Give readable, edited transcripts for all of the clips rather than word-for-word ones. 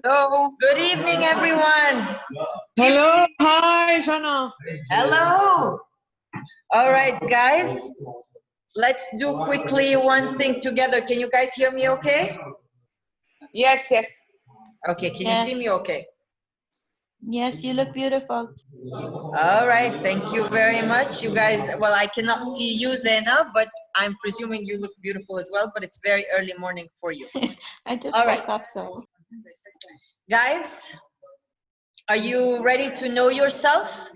Hello. Good evening, everyone. Hello. Hi, Shana. Hello. All right, guys. Let's do quickly one thing together. Can you guys hear me okay? Yes, yes. Okay, can Yes. you see me okay? Yes, you look beautiful. All right, thank you very much. You guys, well, I cannot see you, Zainab, but I'm presuming you look beautiful as well, but it's very early morning for you. I just All woke right. up, so. Guys, are you ready to know yourself?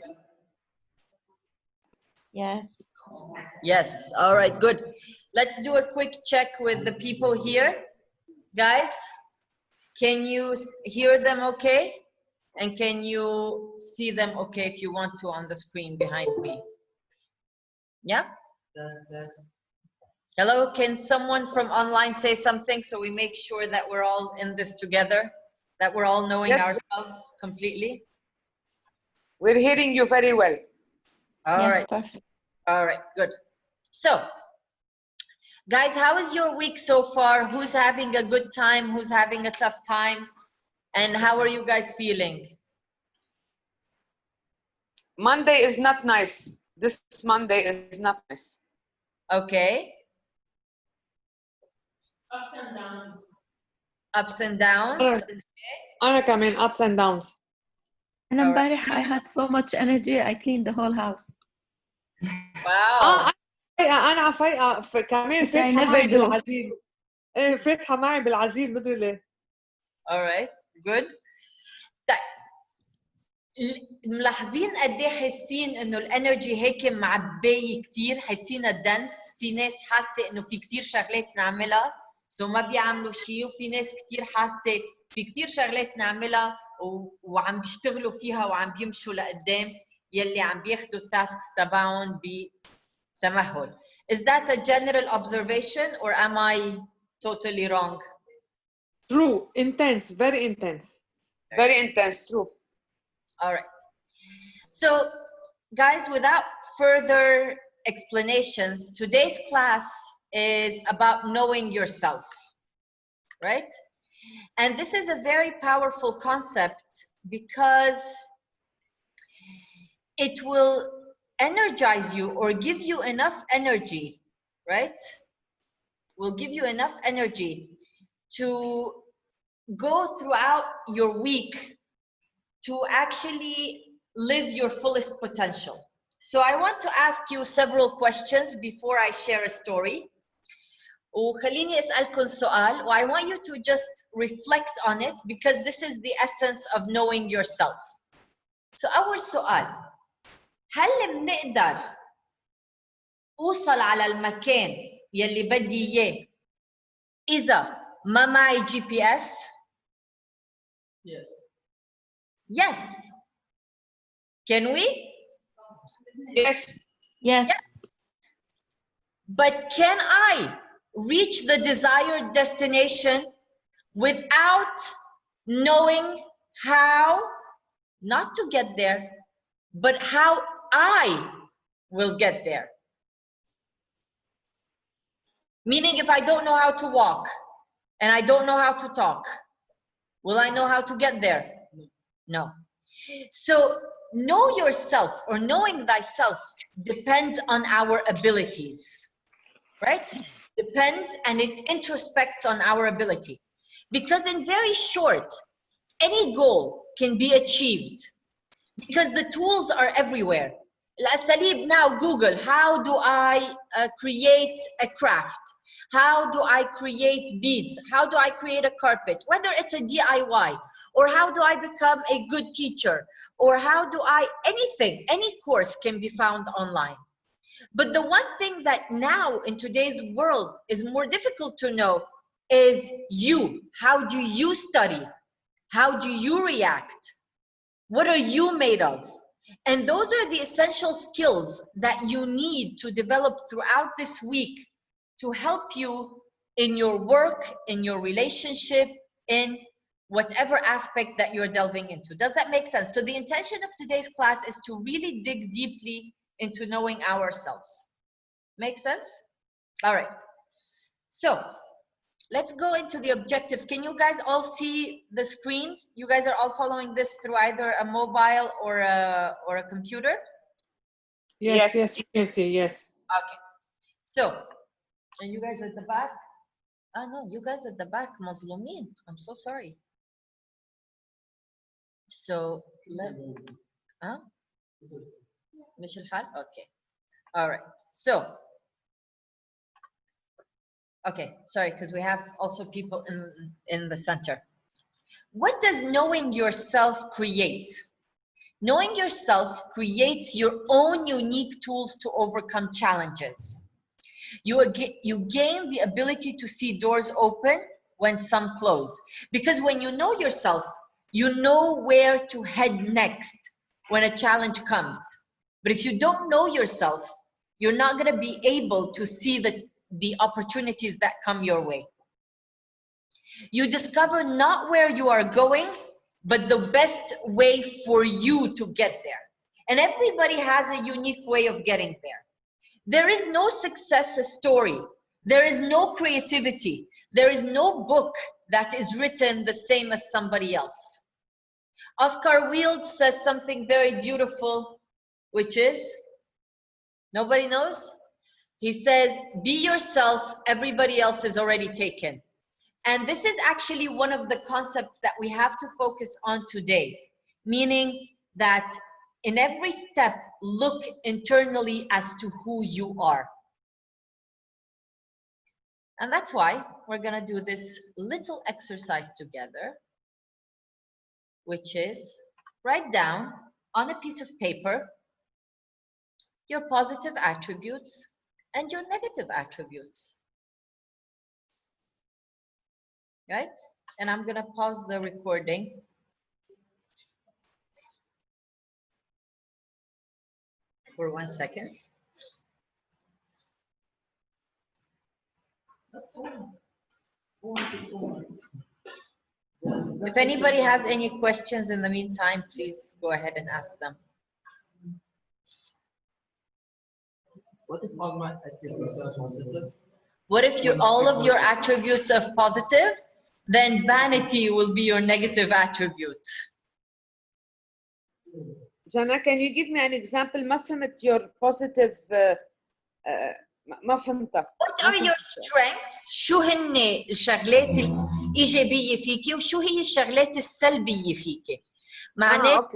Yes. Yes, all right, good. Let's do a quick check with the people here. Guys, can you hear them okay? And can you see them okay if you want to on the screen behind me? Yeah? Yes. Hello, can someone from online say something so we make sure that we're all in this together, that we're all knowing ourselves completely? We're hearing you very well. All Yes, right. perfect. All right, good. So, guys, how is your week so far? Who's having a good time? Who's having a tough time? And how are you guys feeling? Monday is not nice. This Monday is not nice. Okay. Ups and downs. Ups and downs. أنا كمان ups and downs. And All right. امبارح I had so much energy, I cleaned the whole house. Wow. أنا فايقة كمان Which I فاتحة never معي do. بالعزيز. إيه فاتحة معي بالعزيز مدري ليه. All right, good. طيب ملاحظين قد ايه حاسين انه الانرجي هيك معبايه كثير، حاسينها دنس، في ناس حاسه انه في كثير شغلات نعملها سو ما بيعملوا شيء، وفي ناس كثير حاسه في كثير شغلات نعملها وعم بيشتغلوا فيها وعم بيمشوا لقدام يلي عم بياخذوا التاسكس تبعهم بتمهل. Is that a general observation or am I totally wrong? True, intense, very intense. Very intense, true. All right. So, guys, without further explanations, today's class is about knowing yourself, right? And this is a very powerful concept because it will energize you or give you enough energy, right? Will give you enough energy to go throughout your week to actually live your fullest potential. So I want to ask you several questions before I share a story. وخليني أسألكم سؤال, I want you to just reflect on it because this is the essence of knowing yourself. So أول سؤال, هل بنقدر أوصل على المكان يلي بدي إياه إذا ما معي GPS? Yes. Yes. Can we? Yes. Yes. Yeah. But can I reach the desired destination without knowing how not to get there, but how I will get there? Meaning if I don't know how to walk and I don't know how to talk, will I know how to get there? No. So know yourself or knowing thyself depends on our abilities, right? Depends, and it introspects on our ability. Because in very short, any goal can be achieved because the tools are everywhere. الأساليب now, Google, how do I create a craft? How do I create beads? How do I create a carpet? Whether it's a DIY, or how do I become a good teacher? Or how do I, anything, any course can be found online. But the one thing that now in today's world is more difficult to know is you. How do you study? How do you react? What are you made of? And those are the essential skills that you need to develop throughout this week to help you in your work, in your relationship, in whatever aspect that you're delving into. Does that make sense? So the intention of today's class is to really dig deeply into knowing ourselves. Make sense? All right. So let's go into the objectives. Can you guys all see the screen? You guys are all following this through either a mobile or a computer? Yes, Yes. yes, we can see, yes. Okay. So, and you guys at the back? Oh no, you guys at the back, Mazlumin. I'm so sorry. So, huh? مش الحال? Okay. All right. So, okay, sorry, because we have also people in the center. What does knowing yourself create? Knowing yourself creates your own unique tools to overcome challenges. You gain the ability to see doors open when some close. Because when you know yourself, you know where to head next when a challenge comes. But if you don't know yourself, you're not going to be able to see the opportunities that come your way. You discover not where you are going, but the best way for you to get there. And everybody has a unique way of getting there. There is no success story. There is no creativity. There is no book that is written the same as somebody else. Oscar Wilde says something very beautiful, which is, nobody knows? He says, be yourself, everybody else is already taken. And this is actually one of the concepts that we have to focus on today, meaning that in every step, look internally as to who you are. And that's why we're going to do this little exercise together, which is write down on a piece of paper your positive attributes and your negative attributes. Right? And I'm going to pause the recording. For 1 second. If anybody has any questions in the meantime, please go ahead and ask them. What if all my attributes are positive? What if all of your attributes are positive? Then vanity will be your negative attribute. Jana, can you give me an example? ما فهمت your positive ما فهمتها. What are your strengths? شو هن الشغلات الإيجابية فيكي وشو هي الشغلات السلبية فيكي؟ معناه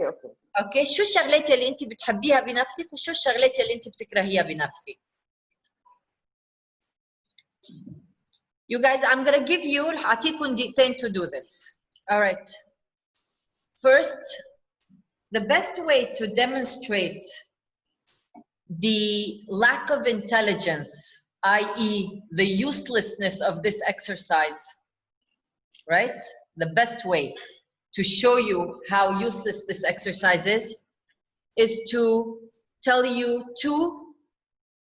اوكي شو الشغلات اللي انت بتحبيها بنفسك وشو الشغلات اللي انت بتكرهيها بنفسك؟ You guys, I'm going to give you حاعطيكم دقيقتين to do this. All right. First, the best way to demonstrate the lack of intelligence, i.e. the uselessness of this exercise, right? The best way to show you how useless this exercise is to tell you 2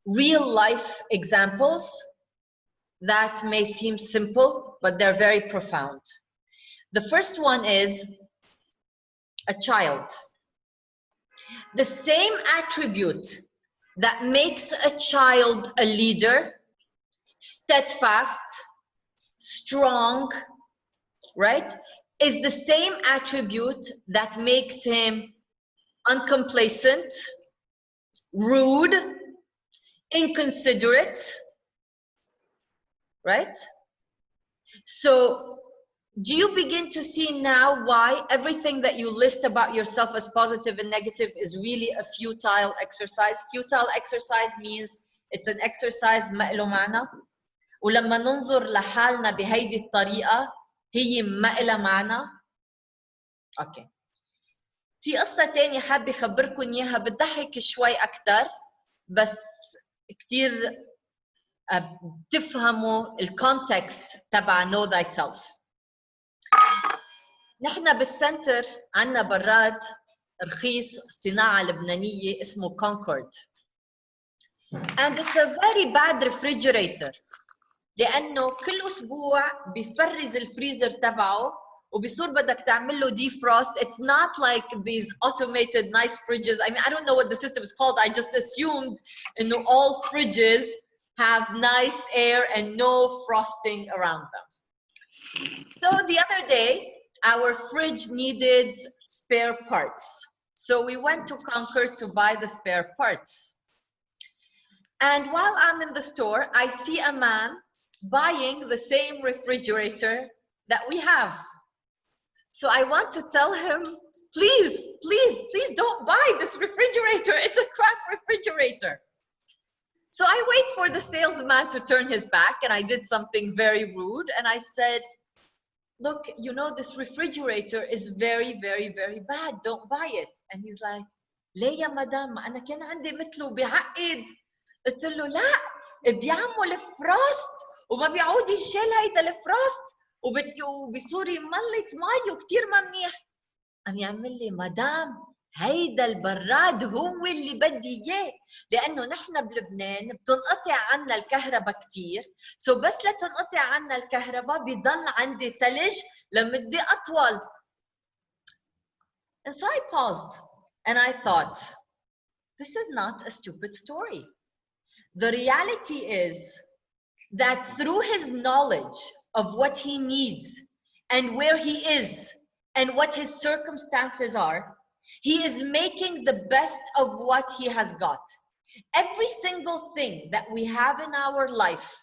real life examples that may seem simple, but they're very profound. The first one is a child. The same attribute that makes a child a leader, steadfast, strong, right, is the same attribute that makes him uncomplacent, rude, inconsiderate, right? So do you begin to see now why everything that you list about yourself as positive and negative is really a futile exercise? Futile exercise means it's an exercise ما له معنى. ولما ننظر لحالنا بهيدي الطريقة هي ما لها معنى. اوكي. في قصة تانية حابة أخبركم إياها بتضحك شوي أكتر بس كتير تفهموا الكونتكست تبع know thyself. نحن بالسنتر عنا براد رخيص صناعة لبنانية اسمه Concord. And it's a very bad refrigerator لأنه كل أسبوع بيفرز الفريزر تبعه وبيصير بدك تعمل له defrost. It's not like these automated nice fridges. I mean, I don't know what the system is called. I just assumed all fridges have nice air and no frosting around them. So the other day, our fridge needed spare parts. So we went to Concord to buy the spare parts. And while I'm in the store, I see a man buying the same refrigerator that we have. So I want to tell him, please, please, please don't buy this refrigerator. It's a crap refrigerator. So I wait for the salesman to turn his back, and I did something very rude. And I said, look, you know, this refrigerator is very, very, very bad. Don't buy it. And he's like, ليه يا مدام؟ أنا كان عندي مثله بعقد. قلت له لا، بيعمل فروست وما بيعود يشيل هيدا الفروست وبصير يملط مي وكتير ما منيح. قام يعمل لي مدام هيدا البراد هو اللي بدي اياه، لانه نحن بلبنان بتنقطع عنا الكهرباء كتير، سو بس لتنقطع عنا الكهرباء بضل عندي ثلج لمده اطول. And so I paused and I thought, this is not a stupid story. The reality is that through his knowledge of what he needs and where he is and what his circumstances are, he is making the best of what he has got. Every single thing that we have in our life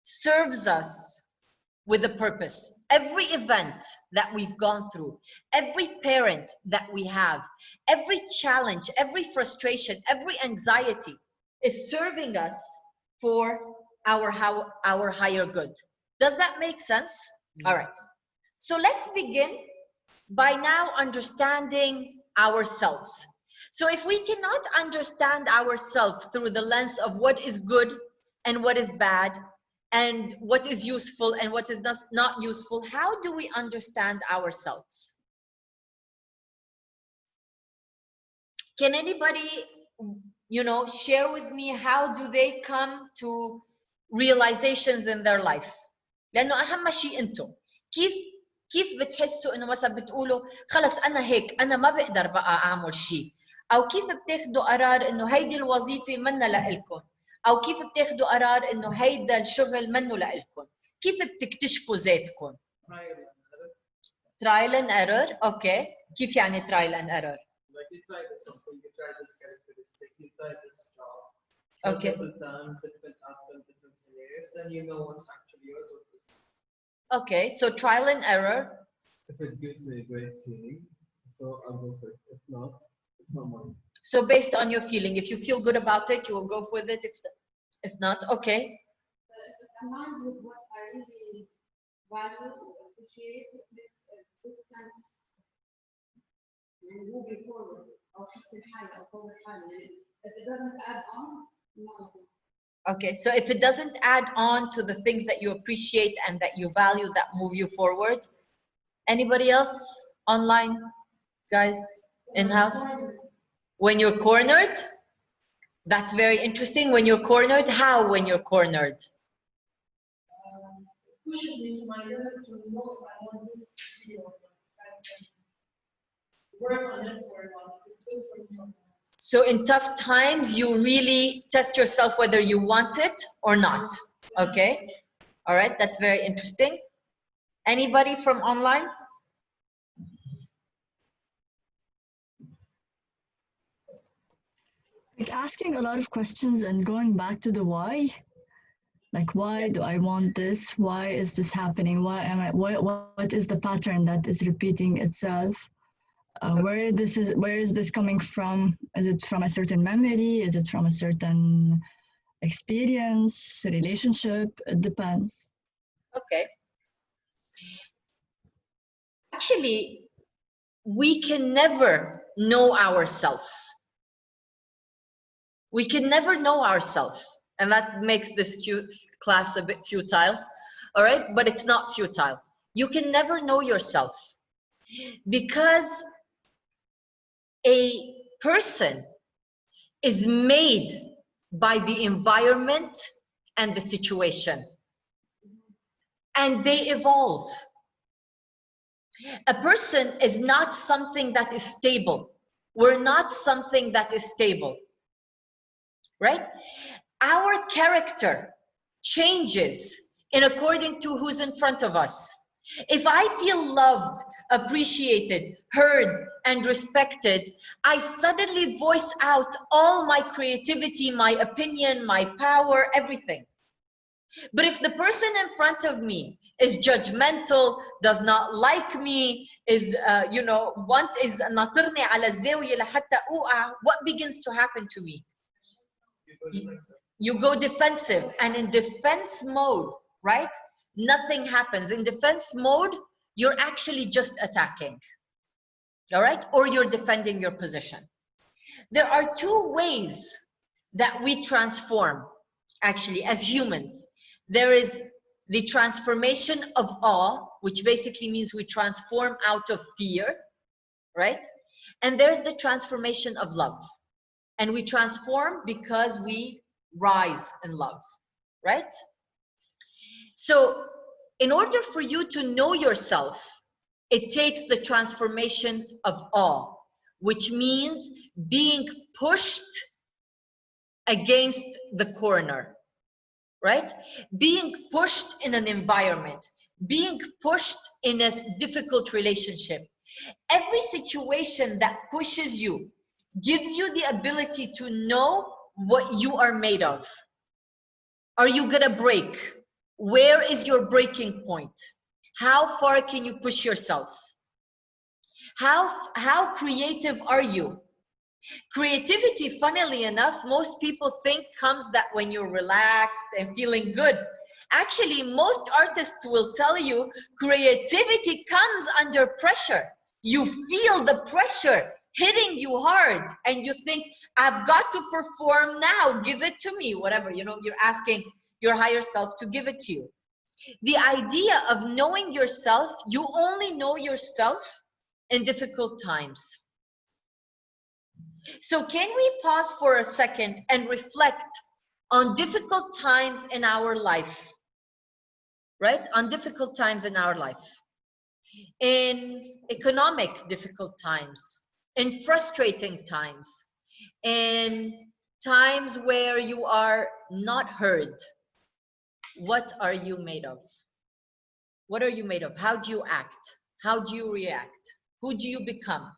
serves us with a purpose. Every event that we've gone through, every parent that we have, every challenge, every frustration, every anxiety is serving us for our higher good. Does that make sense? All right. So let's begin by now understanding ourselves. So if we cannot understand ourselves through the lens of what is good and what is bad and what is useful and what is not useful, how do we understand ourselves? Can anybody, you know, share with me how do they come to realizations in their life? لأنه أهم شيء أنتم كيف بتحسوا إنه مثلا بتقولوا خلص أنا هيك أنا ما بقدر بقى أعمل شيء، أو كيف بتاخدوا قرار إنه هيدي الوظيفة منا لإلكم، أو كيف بتاخدوا قرار إنه هيدا الشغل منه لإلكم، كيف بتكتشفوا ذاتكم؟ Trial and error. Okay. كيف يعني trial and error? Like you try this something, you try this characteristic, you try this job. Okay. Different times, different outcomes, different scenarios, then you know what's actually yours or this. Okay, so trial and error. If it gives me a great feeling, so I'll go for it. If not, it's not mine. So based on your feeling, if you feel good about it, you will go with it. If not, okay. But if it aligns with what I really value, appreciate, it makes a good sense. And moving forward, أو حس الحالة أو قوة الحالة. If it doesn't add on, no. Okay, so if it doesn't add on to the things that you appreciate and that you value that move you forward. Anybody else online, guys, in-house? When you're cornered, that's very interesting. When you're cornered, how when you're cornered? Pushes me to my limit to know if I want this field. Work on it or not. It's good for me. So in tough times, you really test yourself whether you want it or not. Okay. All right. That's very interesting. Anybody from online? Like asking a lot of questions and going back to the why. Like, why do I want this? Why is this happening? Why am I? What is the pattern that is repeating itself? Where is this coming from? Is it from a certain memory? Is it from a certain experience, relationship? It depends. Okay. Actually, we can never know ourselves. We can never know ourselves. And that makes this class a bit futile. All right, but it's not futile. You can never know yourself because a person is made by the environment and the situation, and they evolve. A person is not something that is stable. We're not something that is stable, right? Our character changes in according to who's in front of us. If I feel loved, appreciated, heard, and respected, I suddenly voice out all my creativity, my opinion, my power, everything. But if the person in front of me is judgmental, does not like me, is is ناطرني على الزاوية لحتى أوقع, what begins to happen to me? You go defensive, and in defense mode, right? Nothing happens. In defense mode, you're actually just attacking, all right? Or you're defending your position. There are two ways that we transform, actually, as humans. There is the transformation of awe, which basically means we transform out of fear, right? And there's the transformation of love. And we transform because we rise in love, right? So in order for you to know yourself, it takes the transformation of awe, which means being pushed against the corner, right? Being pushed in an environment, being pushed in a difficult relationship. Every situation that pushes you gives you the ability to know what you are made of. Are you gonna break? Where is your breaking point? How far can you push yourself? How creative are you? Creativity, funnily enough, most people think comes that when you're relaxed and feeling good. Actually, most artists will tell you creativity comes under pressure. You feel the pressure hitting you hard and you think, I've got to perform now, give it to me, whatever, you're asking your higher self to give it to you. The idea of knowing yourself, you only know yourself in difficult times. So can we pause for a second and reflect on difficult times in our life, right? On difficult times in our life, in economic difficult times, in frustrating times, in times where you are not heard. What are you made of? What are you made of? How do you act? How do you react? Who do you become?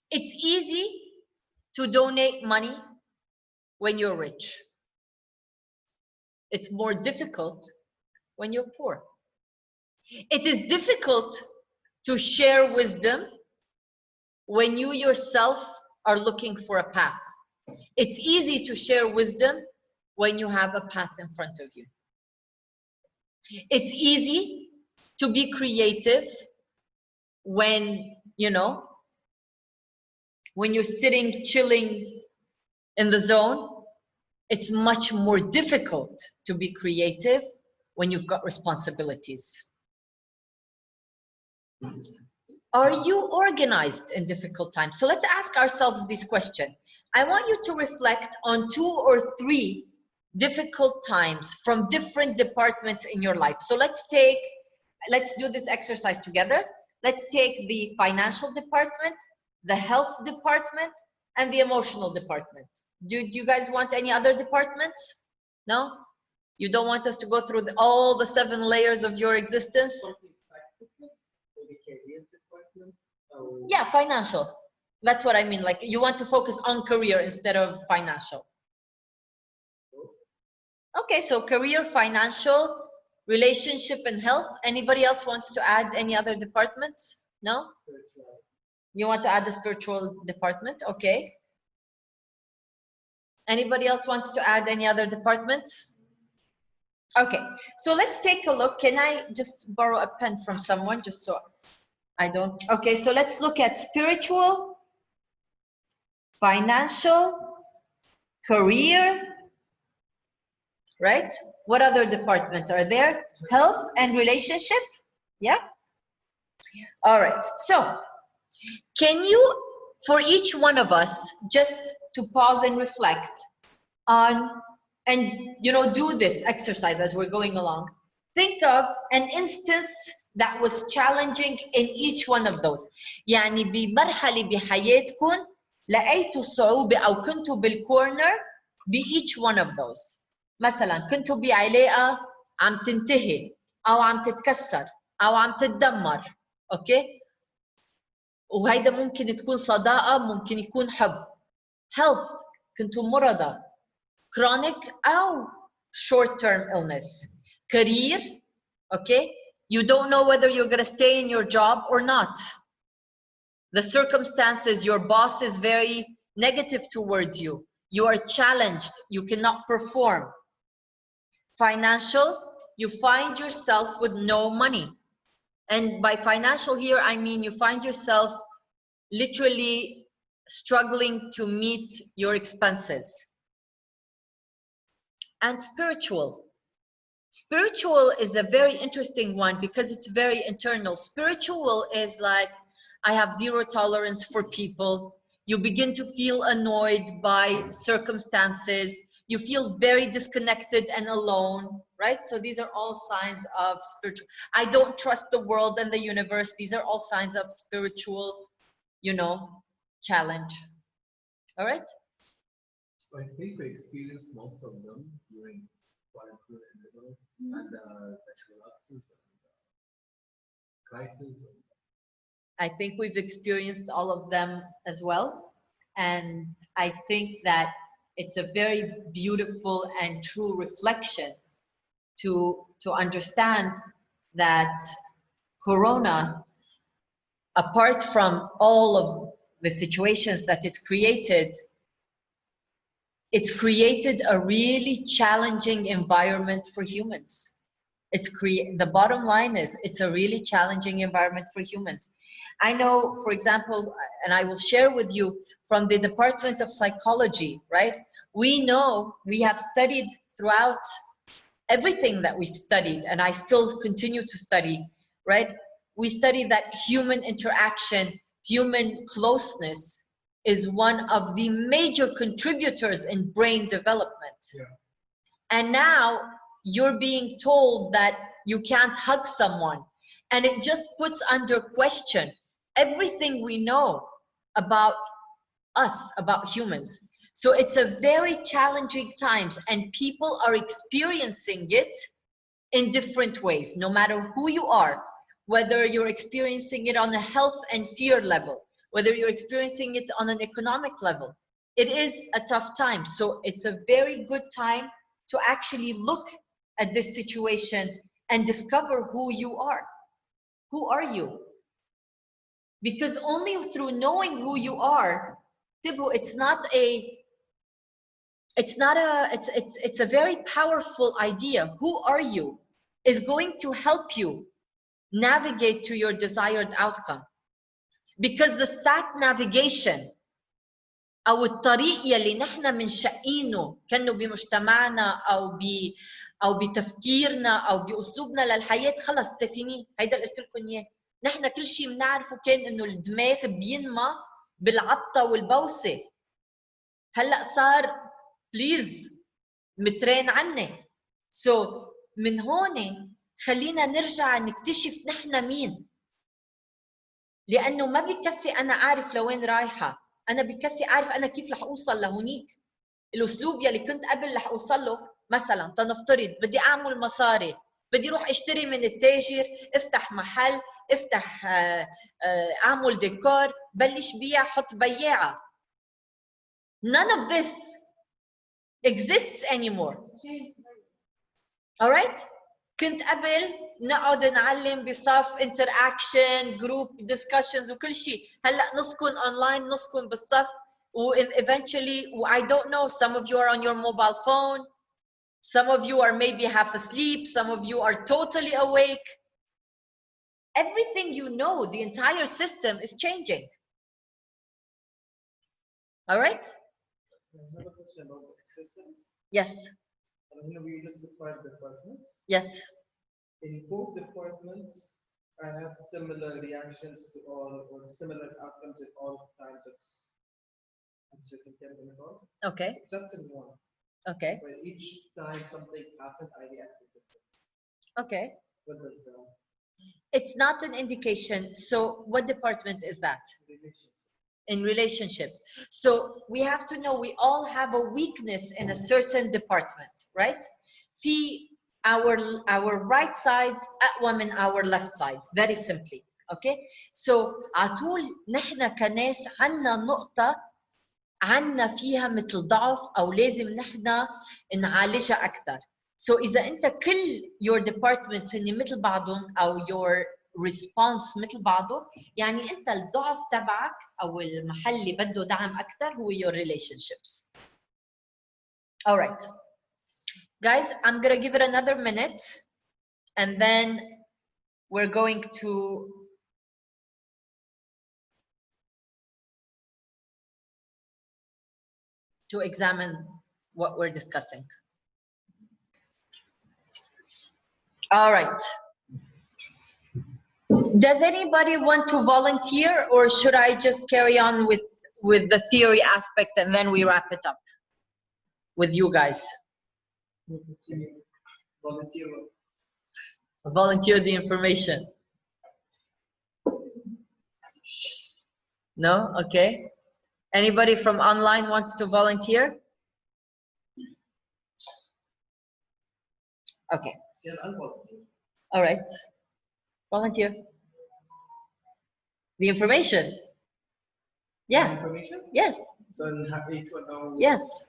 It's easy to donate money when you're rich. It's more difficult when you're poor. It is difficult to share wisdom when you yourself are looking for a path. It's easy to share wisdom when you have a path in front of you. It's easy to be creative when, when you're sitting, chilling in the zone. It's much more difficult to be creative when you've got responsibilities. Are you organized in difficult times? So let's ask ourselves this question. I want you to reflect on 2 or 3 difficult times from different departments in your life. So let's do this exercise together. Let's take the financial department, the health department, and the emotional department. Do you guys want any other departments? No? You don't want us to go through all the 7 layers of your existence? Yeah, financial. That's what I mean. Like, you want to focus on career instead of financial. Okay, so career, financial, relationship, and health. Anybody else wants to add any other departments? No? You want to add the spiritual department? Okay. Anybody else wants to add any other departments? Okay, so let's take a look. Can I just borrow a pen from someone just so I don't? Okay, so let's look at spiritual, financial, career, right? What other departments are there? Health and relationship, yeah? All right, so can you, for each one of us, just to pause and reflect on, and do this exercise as we're going along. Think of an instance that was challenging in each one of those. يعني بمرحلة بحياتكم لقيتوا صعوبة أو كنتوا بالكورنر بeach one of those. مثلا كنتوا بعلاقة عم تنتهي أو عم تتكسر أو عم تتدمر. أوكي؟ وهيدا ممكن تكون صداقة، ممكن يكون حب. health كنتم مرضى. chronic أو short term illness. career. Okay? You don't know whether you're going to stay in your job or not. The circumstances, your boss is very negative towards you. You are challenged. You cannot perform. Financial, you find yourself with no money. And by financial here, I mean you find yourself literally struggling to meet your expenses. And spiritual. Spiritual is a very interesting one because it's very internal. Spiritual is like, I have zero tolerance for people. You begin to feel annoyed by circumstances. You feel very disconnected and alone, right? So these are all signs of spiritual. I don't trust the world and the universe. These are all signs of spiritual, you know, challenge. All right? I think we experienced most of them during quarantine and sexual access and crisis. I think we've experienced all of them as well. And I think that it's a very beautiful and true reflection to understand that Corona, apart from all of the situations that it's created a really challenging environment for humans. The bottom line is it's a really challenging environment for humans. I know, for example, and I will share with you from the Department of Psychology, right? We know, we have studied throughout everything that we've studied, and I still continue to study, right? We study that human interaction, human closeness is one of the major contributors in brain development. Yeah. And now you're being told that you can't hug someone, and it just puts under question everything we know about us, about humans. So it's a very challenging times, and people are experiencing it in different ways, no matter who you are, whether you're experiencing it on a health and fear level, whether you're experiencing it on an economic level. It is a tough time. So it's a very good time to actually look at this situation and discover who you are. Who are you? Because only through knowing who you are, Tibu, it's a very powerful idea. Who are you is going to help you navigate to your desired outcome. Because the sat navigation أو الطريق يلي نحن منشقينه كأنه بمجتمعنا أو بتفكيرنا أو بأسلوبنا للحياة، خلص سفيني. هيدا اللي قلت لكم إياه. نحن كل شيء بنعرفه كان إنه الدماغ بينمى بالعبطة والبوسة. هلأ صار بليز مترين عني. سو من هون خلينا نرجع نكتشف نحن مين. لأنه ما بيكفي أنا أعرف لوين رايحة، أنا بكفي أعرف أنا كيف رح أوصل لهونيك. الأسلوب يلي كنت قبل رح أوصل له، مثلا تنفترض بدي أعمل مصاري، بدي أروح أشتري من التاجر، افتح محل، افتح أعمل ديكور، بلش بيع، حط بياعة. None of this exists anymore. All right? كنت قبل نقعد نعلم بصف interaction group discussions وكل شيء. هلا نسكن online، نسكن بالصف، و eventually I don't know, some of you are on your mobile phone, some of you are maybe half asleep, some of you are totally awake. Everything you know, the entire system is changing. All right? I have a question about the systems. Yes. We listed 5 departments. Yes. In 4 departments, I had similar reactions to all, or similar outcomes at all times of uncertainty and all. Okay. Except in 1. Okay. Where each time something happened, I reacted differently. Okay. What does that? It's not an indication. So what department is that? Relationship. In relationships. So we have to know we all have a weakness in a certain department, right? في our right side أقوى من our left side, very simply. Okay, so عطول نحن كناس عنا نقطة عنا فيها مثل ضعف أو لازم نحن نعالجها أكثر. So إذا أنت كل your departments هن مثل بعضهم أو your response مثل بعضه، يعني أنت الضعف تبعك أو المحل اللي بده دعم أكثر هو your relationships. All right, guys, I'm gonna give it another minute, and then we're going to examine what we're discussing. All right. Does anybody want to volunteer, or should I just carry on with the theory aspect and then we wrap it up with you guys? Volunteer. Volunteer the information. No? Okay. Anybody from online wants to volunteer? Okay. Yeah, I'll volunteer. All right. Volunteer. The information. Yeah. Information? Yes. So in each one now. Yes.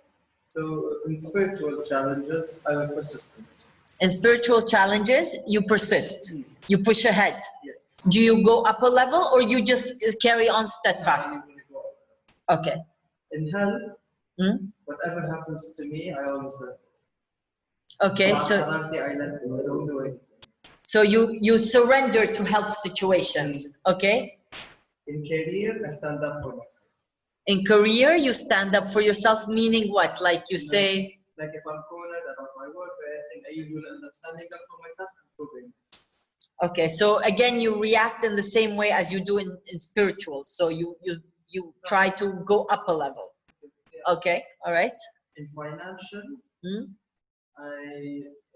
So in spiritual challenges, I was persistent. In spiritual challenges, you persist. You push ahead. Yeah. Do you go up a level or you just carry on steadfast? Okay. In hell, Hmm? whatever happens to me, I always let go. Okay, so I let go. I don't do anything. so you surrender to health situations. Okay. In career, I stand up for myself. In career, you stand up for yourself, meaning what? Like you say, Like if I'm cornered about my work or anything, I usually end up standing up for myself and proving this. okay, so again, you react in the same way as you do in spiritual. So you try to go up a level. Yeah. Okay, all right. In financial, Hmm?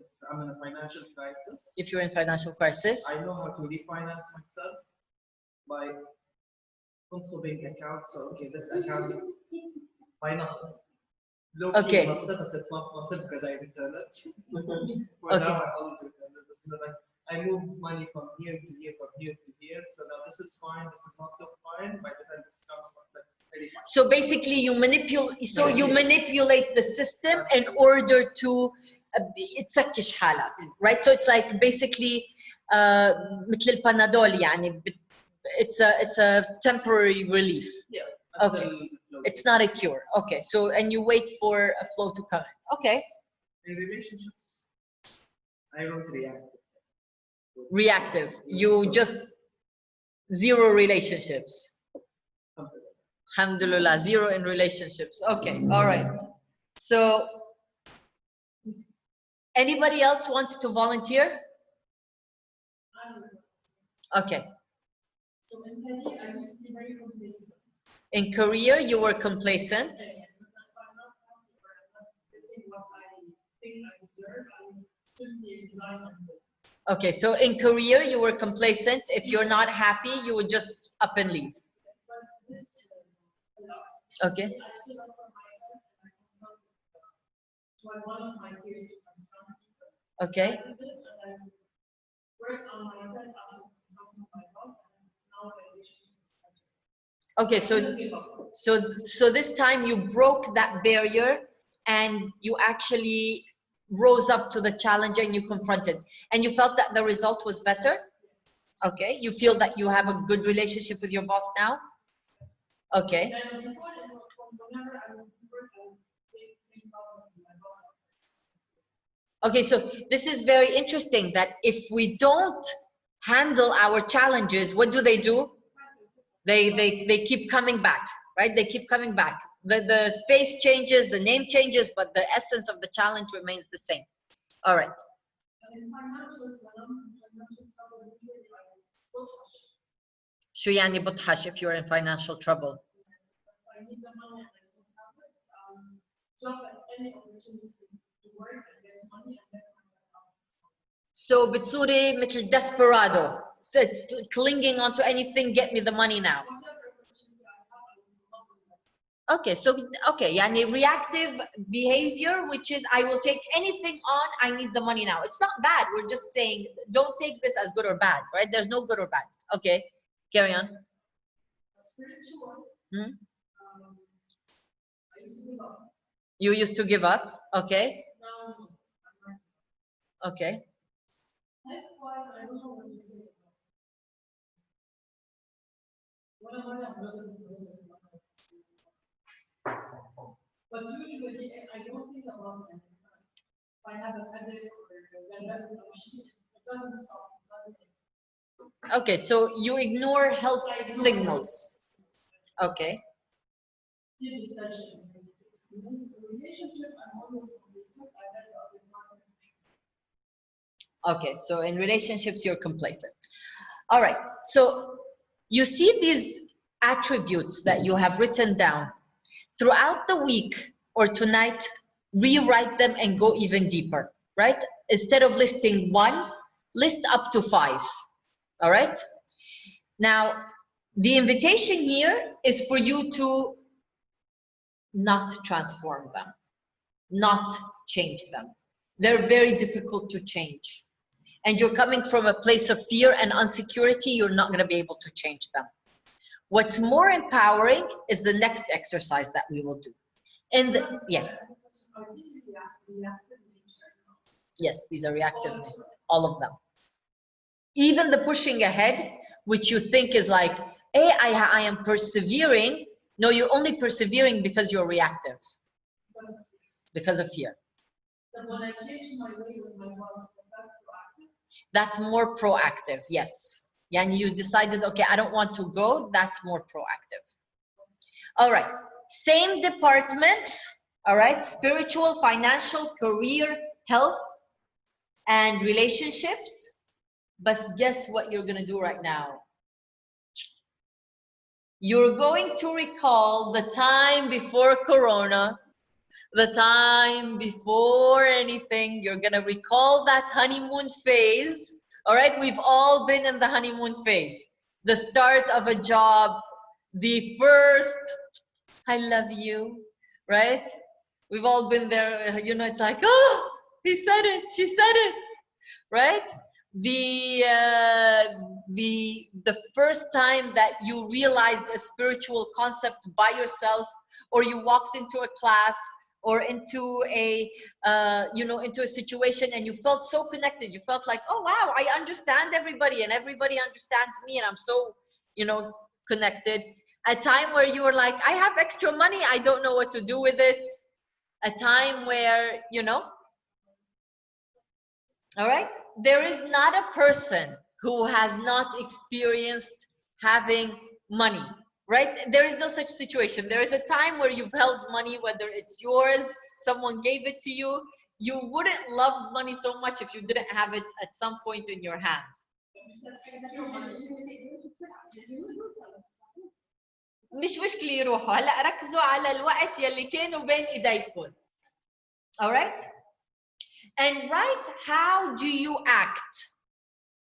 if I'm in a financial crisis, If you're in financial crisis, I know how to refinance myself by consulting accounts. So okay, this account by Nasser. Okay. Nasser, but it's not Nasser because I return it. For Okay. now, I always return it. This is like I move money from here to here, from here to here. So now this is fine. This is not so fine. By the time this comes, like very fine. so basically you manipulate the system in order to تسكش حالك, right? So it's like basically مثل البنادول يعني it's a temporary relief. Yeah. Okay. It's not a cure. Okay. So and you wait for a flow to come in. Okay. In relationships, I don't react. Reactive. You just zero relationships. Alhamdulillah, zero in relationships. Okay, all right. So anybody else wants to volunteer? Okay. So in career, I used to be very complacent. In career, you were complacent. If I'm not happy or I'm not getting what I think I deserve, I simply resign and go. Okay, so in career, you were complacent. If you're not happy, you would just up and leave. But this a lot. Okay. I stood up for myself and I confronted it was one of my fears to confront people. Okay. I did this and I worked on myself after confronting my boss, and now my relationship is better. Okay, I didn't give up. so this time you broke that barrier and you actually rose up to the challenge and you confronted, and you felt that the result was better. Okay, you feel that you have a good relationship with your boss now. Okay. And before it was whenever I would work, I would face the same problem to my boss. Okay, so this is very interesting that if we don't handle our challenges, what do? They keep coming back, right? They keep coming back. The face changes, the name changes, but the essence of the challenge remains the same. All right. And in financials, when I'm in financial trouble, usually I will push. شو يعني بطحش if you're in financial trouble? I need the money and I don't have it. Jump at any opportunity to work and get money and get myself out. So بتصوري مثل desperado. So it's clinging onto anything, get me the money now. Whatever opportunity I have, I will come up with it. Okay, so okay, yani reactive behavior, which is I will take anything on, I need the money now. It's not bad. We're just saying don't take this as good or bad, right? There's no good or bad. Okay, carry on. Spiritual. Hmm? I used to give up. You used to give up. Okay. Now, I'm not. Okay. Health-wise, I don't know what you say. What am I not looking for? But usually, I don't think about it. If I have a headache or it doesn't stop. Okay, so you ignore health signals. Okay. Relationship, I'm always complacent. I let the other partner. Okay, so in relationships, you're complacent. All right, so you see these attributes that you have written down. Throughout the week or tonight, rewrite them and go even deeper, right? Instead of listing 1, list up to 5, all right? Now, the invitation here is for you to not transform them, not change them. They're very difficult to change. And you're coming from a place of fear and insecurity, you're not going to be able to change them. What's more empowering is the next exercise that we will do. And yes, these are reactive, all of them. Even the pushing ahead, which you think is like, hey, I am persevering. No, you're only persevering because you're reactive, because of fear. But when I changed my way with my boss, That's more proactive, yes. And you decided, okay, I don't want to go, that's more proactive. All right, same departments, all right, spiritual, financial, career, health, and relationships. But guess what you're gonna do right now? You're going to recall the time before Corona, the time before anything. You're gonna recall that honeymoon phase. All right, we've all been in the honeymoon phase. The start of a job, the first, I love you, right? We've all been there, you know, it's like, oh, he said it, she said it, right? The first time that you realized a spiritual concept by yourself, or you walked into a class or into a into a situation and you felt so connected, you felt like, oh wow, I understand everybody and everybody understands me and I'm so connected. A time where you were like, I have extra money, I don't know what to do with it. A time where all right, there is not a person who has not experienced having money, right? There is no such situation. There is a time where you've held money, whether it's yours, someone gave it to you. You wouldn't love money so much if you didn't have it at some point in your hand. مش مشكلة يروحوا، هلا ركزوا على الوقت يلي كانوا بين ايديكم. All right? And write, how do you act?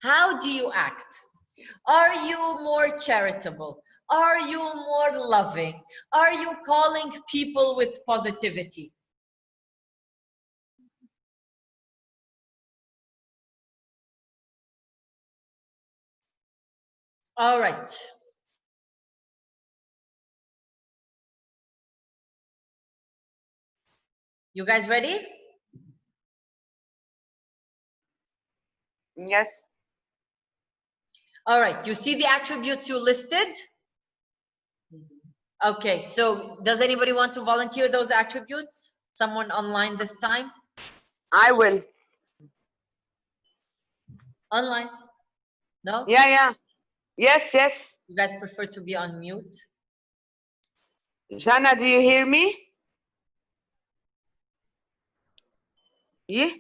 How do you act? Are you more charitable? Are you more loving? Are you calling people with positivity? All right. You guys ready? Yes. All right. You see the attributes you listed? Okay. So does anybody want to volunteer those attributes? Someone online this time? I will. Online? No? Yeah. Yes. You guys prefer to be on mute? Jana, do you hear me? Yeah.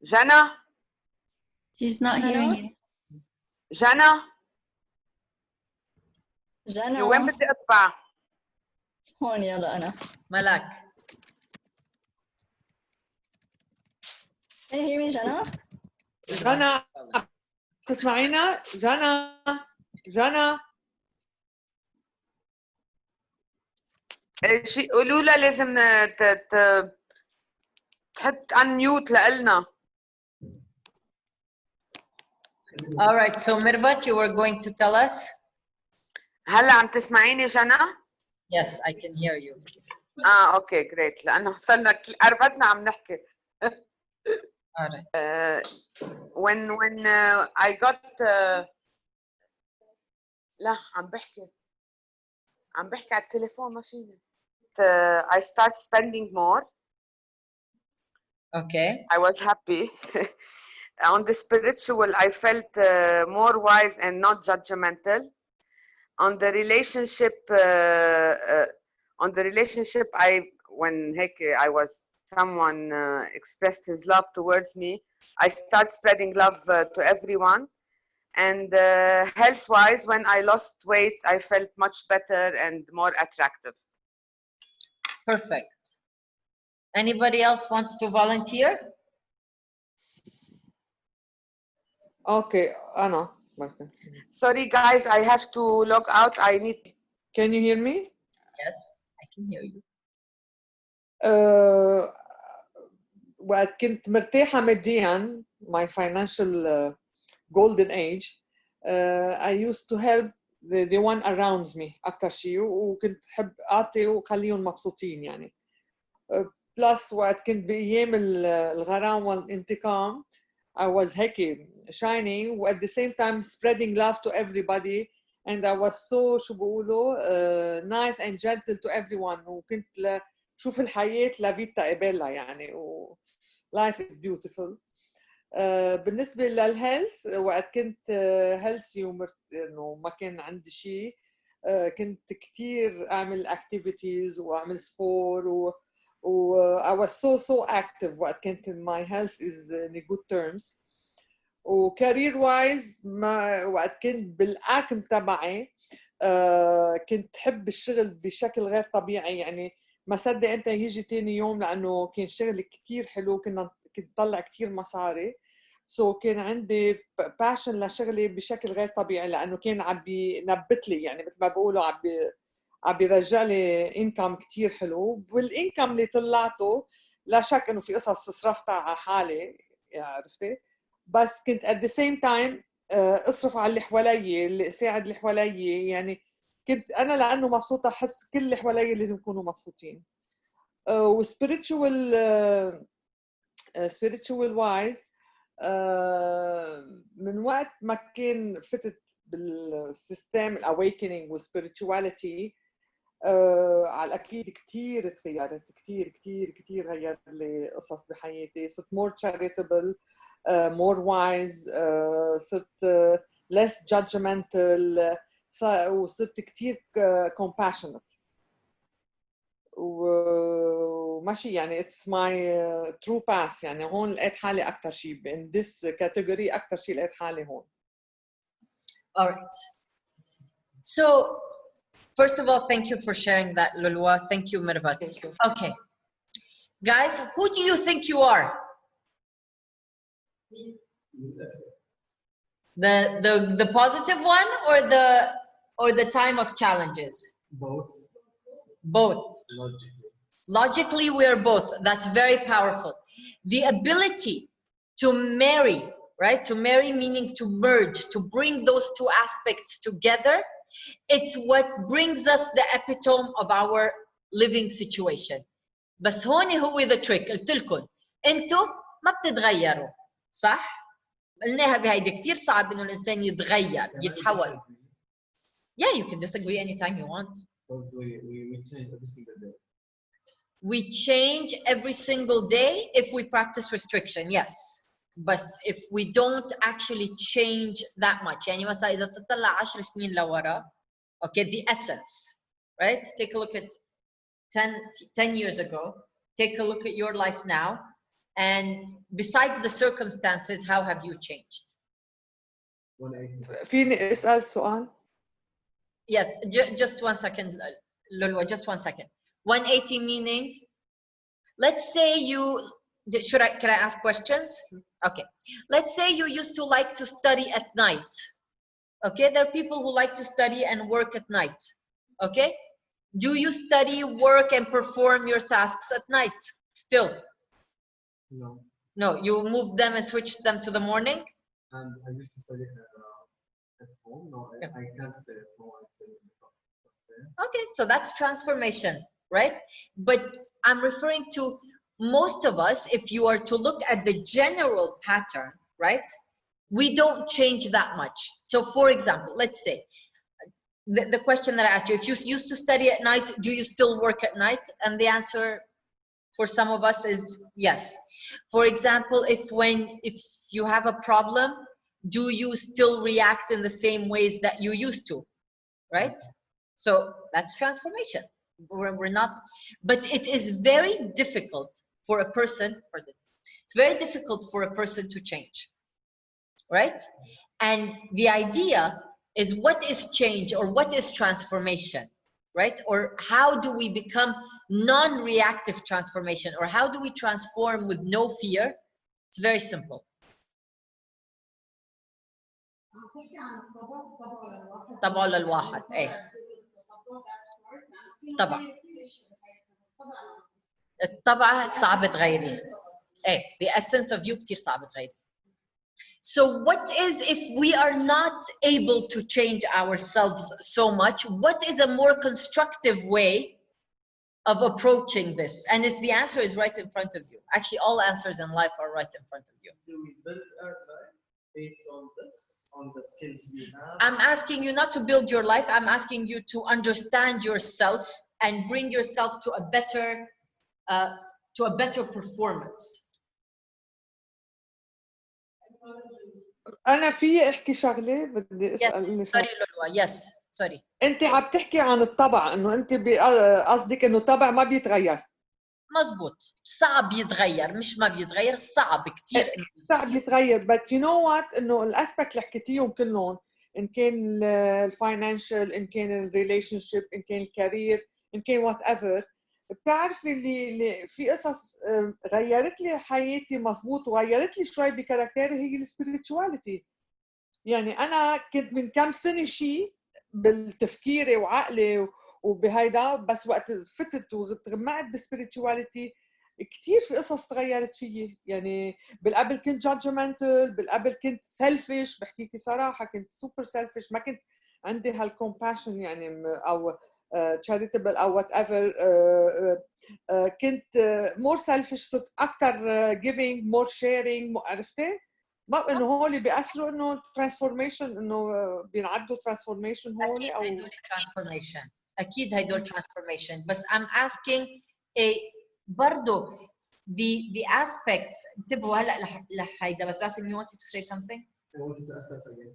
Jana? She's not hearing you. جانا وين بدي اطبع؟ هون يلا أنا. ملاك. Can you hear me, Jana? جانا تسمعينا؟ جانا شيء قولوا لها لازم تحط unmute لإلنا. All right, so Mirvat, you were going to tell us? هلا عم تسمعيني جنى؟ Yes, I can hear you. اوكي جريت لانه صرنا قربتنا عم نحكي. All right. when I got لا عم بحكي على التليفون ما فيني. I start spending more. Okay. I was happy. On the spiritual, I felt more wise and not judgmental. On the relationship, when I was someone expressed his love towards me, I start spreading love to everyone. And health-wise, when I lost weight, I felt much better and more attractive. Perfect. Anybody else wants to volunteer? Okay, Anna. Sorry guys, I have to log out. I need. Can you hear me? Yes, I can hear you. وقت كنت مرتاحة مادياً, my financial golden age, I used to help the one around me أكتر شيء, وكنت أحب أعطي وخليهم مبسوطين يعني. Plus وقت كنت بأيام الغرام والانتقام, I was هيك shining, at the same time spreading love to everybody, and I was so شو بقولوا nice and gentle to everyone, وكنت شوف الحياة لافيتا قبالها يعني, و life is beautiful. بالنسبة للهيلث, وقت كنت healthy إنه ما كان عندي شيء, كنت كتير أعمل activities وأعمل sport, و I was so active وقت كنت my health is in good terms. و career wise, ما وقت كنت بالأكم تبعي, كنت حب الشغل بشكل غير طبيعي يعني. ما صدق انت يجي تاني يوم, لانه كان شغل كتير حلو, كنت طلع كتير مصاري, كان عندي باشن لشغلي بشكل غير طبيعي, لانه كان عم بينبت لي يعني, مثل ما بقولوا عم بيرجع لي انكم كتير حلو. والانكم اللي طلعته لا شك انه في قصص صرفتها على حالي, عرفتي, بس كنت at the same time اصرف على اللي حوالي, اللي اساعد اللي حوالي يعني. كنت انا لانه مبسوطه احس كل اللي حوالي لازم يكونوا مبسوطين. وسبيريتشوال وايز, من وقت ما كان فتت بالسيستم الاويكنينج والسبيريتشواليتي, على الاكيد كثير تغيرت, كثير غير لي قصص بحياتي. صرت more charitable, more wise, صرت less judgmental, وصرت كتير compassionate. وماشي يعني it's my true path يعني. هون لقيت حالي أكتر شيء in this category, أكتر شيء لقيت حالي هون. All right. So, first of all, thank you for sharing that, Lulwa. Thank you, Mirvat. Thank you. Okay. Guys, who do you think you are? The positive one or the time of challenges? Both. Both. Logically, we are both. That's very powerful. The ability to marry, right? To marry meaning to merge, to bring those two aspects together. It's what brings us the epitome of our living situation. بس هون هو the trick. قلت لكم انتم ما بتتغيروا, صح؟ قلناها بهيدي كتير صعب انه الانسان يتغير, يتحول. Yeah, you can disagree anytime you want. Because we change every single day. We change every single day if we practice restriction, yes. But if we don't actually change that much, يعني مثلا إذا بتطلع 10 سنين لورا, okay, the essence, right? Take a look at 10 years ago. Take a look at your life now. And besides the circumstances, how have you changed? 180. فيني أسأل سؤال؟ Yes, just 1 second, Lulwa, just 1 second. 180 meaning, let's say you, can I ask questions? Okay. Let's say you used to like to study at night. Okay, there are people who like to study and work at night. Okay? Do you study, work, and perform your tasks at night? Still? No. No, you moved them and switched them to the morning? And I used to study at home. No, Yeah. I can't stay at home. I stay in the cafe. Okay, so that's transformation, right? But I'm referring to most of us, if you are to look at the general pattern, right? We don't change that much. So for example, let's say, the question that I asked you, if you used to study at night, do you still work at night? And the answer for some of us is yes. For example, if you have a problem, do you still react in the same ways that you used to, right? So that's transformation. We're not, but it is very difficult for a person, it's very difficult for a person to change, right? And the idea is, what is change or what is transformation, right? Or how do we become non-reactive transformation, or how do we transform with no fear? It's very simple. طبعه للواحد ايه طبعا الطبع صعب تغيريه ايه the essence of you كتير صعب تغيريه. So what is, if we are not able to change ourselves so much, what is a more constructive way of approaching this? And the answer is right in front of you. Actually, all answers in life are right in front of you. Do we build our life based on this, on the skills we have? I'm asking you not to build your life. I'm asking you to understand yourself and bring yourself to a better performance. انا في احكي شغله بدي Yes, اسال sorry Lulwa. Yes, sorry. انت عم تحكي عن الطبع، انه انت قصدك انه الطبع ما بيتغير. مزبوط، صعب يتغير، مش ما بيتغير، صعب كثير صعب يتغير. but you know what، انه الاسبكت اللي حكيتيهم كلهم، ان كان الفاينانشال، ان كان الريليشن شيب، ان كان الكارير، ان كان وات ايفر، بتعرفي اللي في قصص غيرت لي حياتي مزبوط وغيرت لي شوي بكاركتيري، هي السبيريتشواليتي. يعني انا كنت من كم سنه شيء بالتفكيري وعقلي وبهيدا، بس وقت فتت وغمقت بالسبيريتشواليتي كثير في قصص تغيرت فيي. يعني بالقبل كنت جادجمنتال، بالقبل كنت سيلفيش، بحكيكي صراحه كنت سوبر سيلفيش، ما كنت عندي هالكومباشن يعني، او charitable او وات ايفر. كنت مور سيلفيش، صرت اكثر giving، مور sharing، عرفتي؟ ما انه هول بيأثروا انه ترانسفورميشن، انه بينعدوا ترانسفورميشن هول او اكيد هدول ترانسفورميشن، اكيد هدول ترانسفورميشن. بس I'm asking برضه the aspects. انتبهوا هلا لهيدا بس. باسم, you wanted to say something? I wanted to ask us again.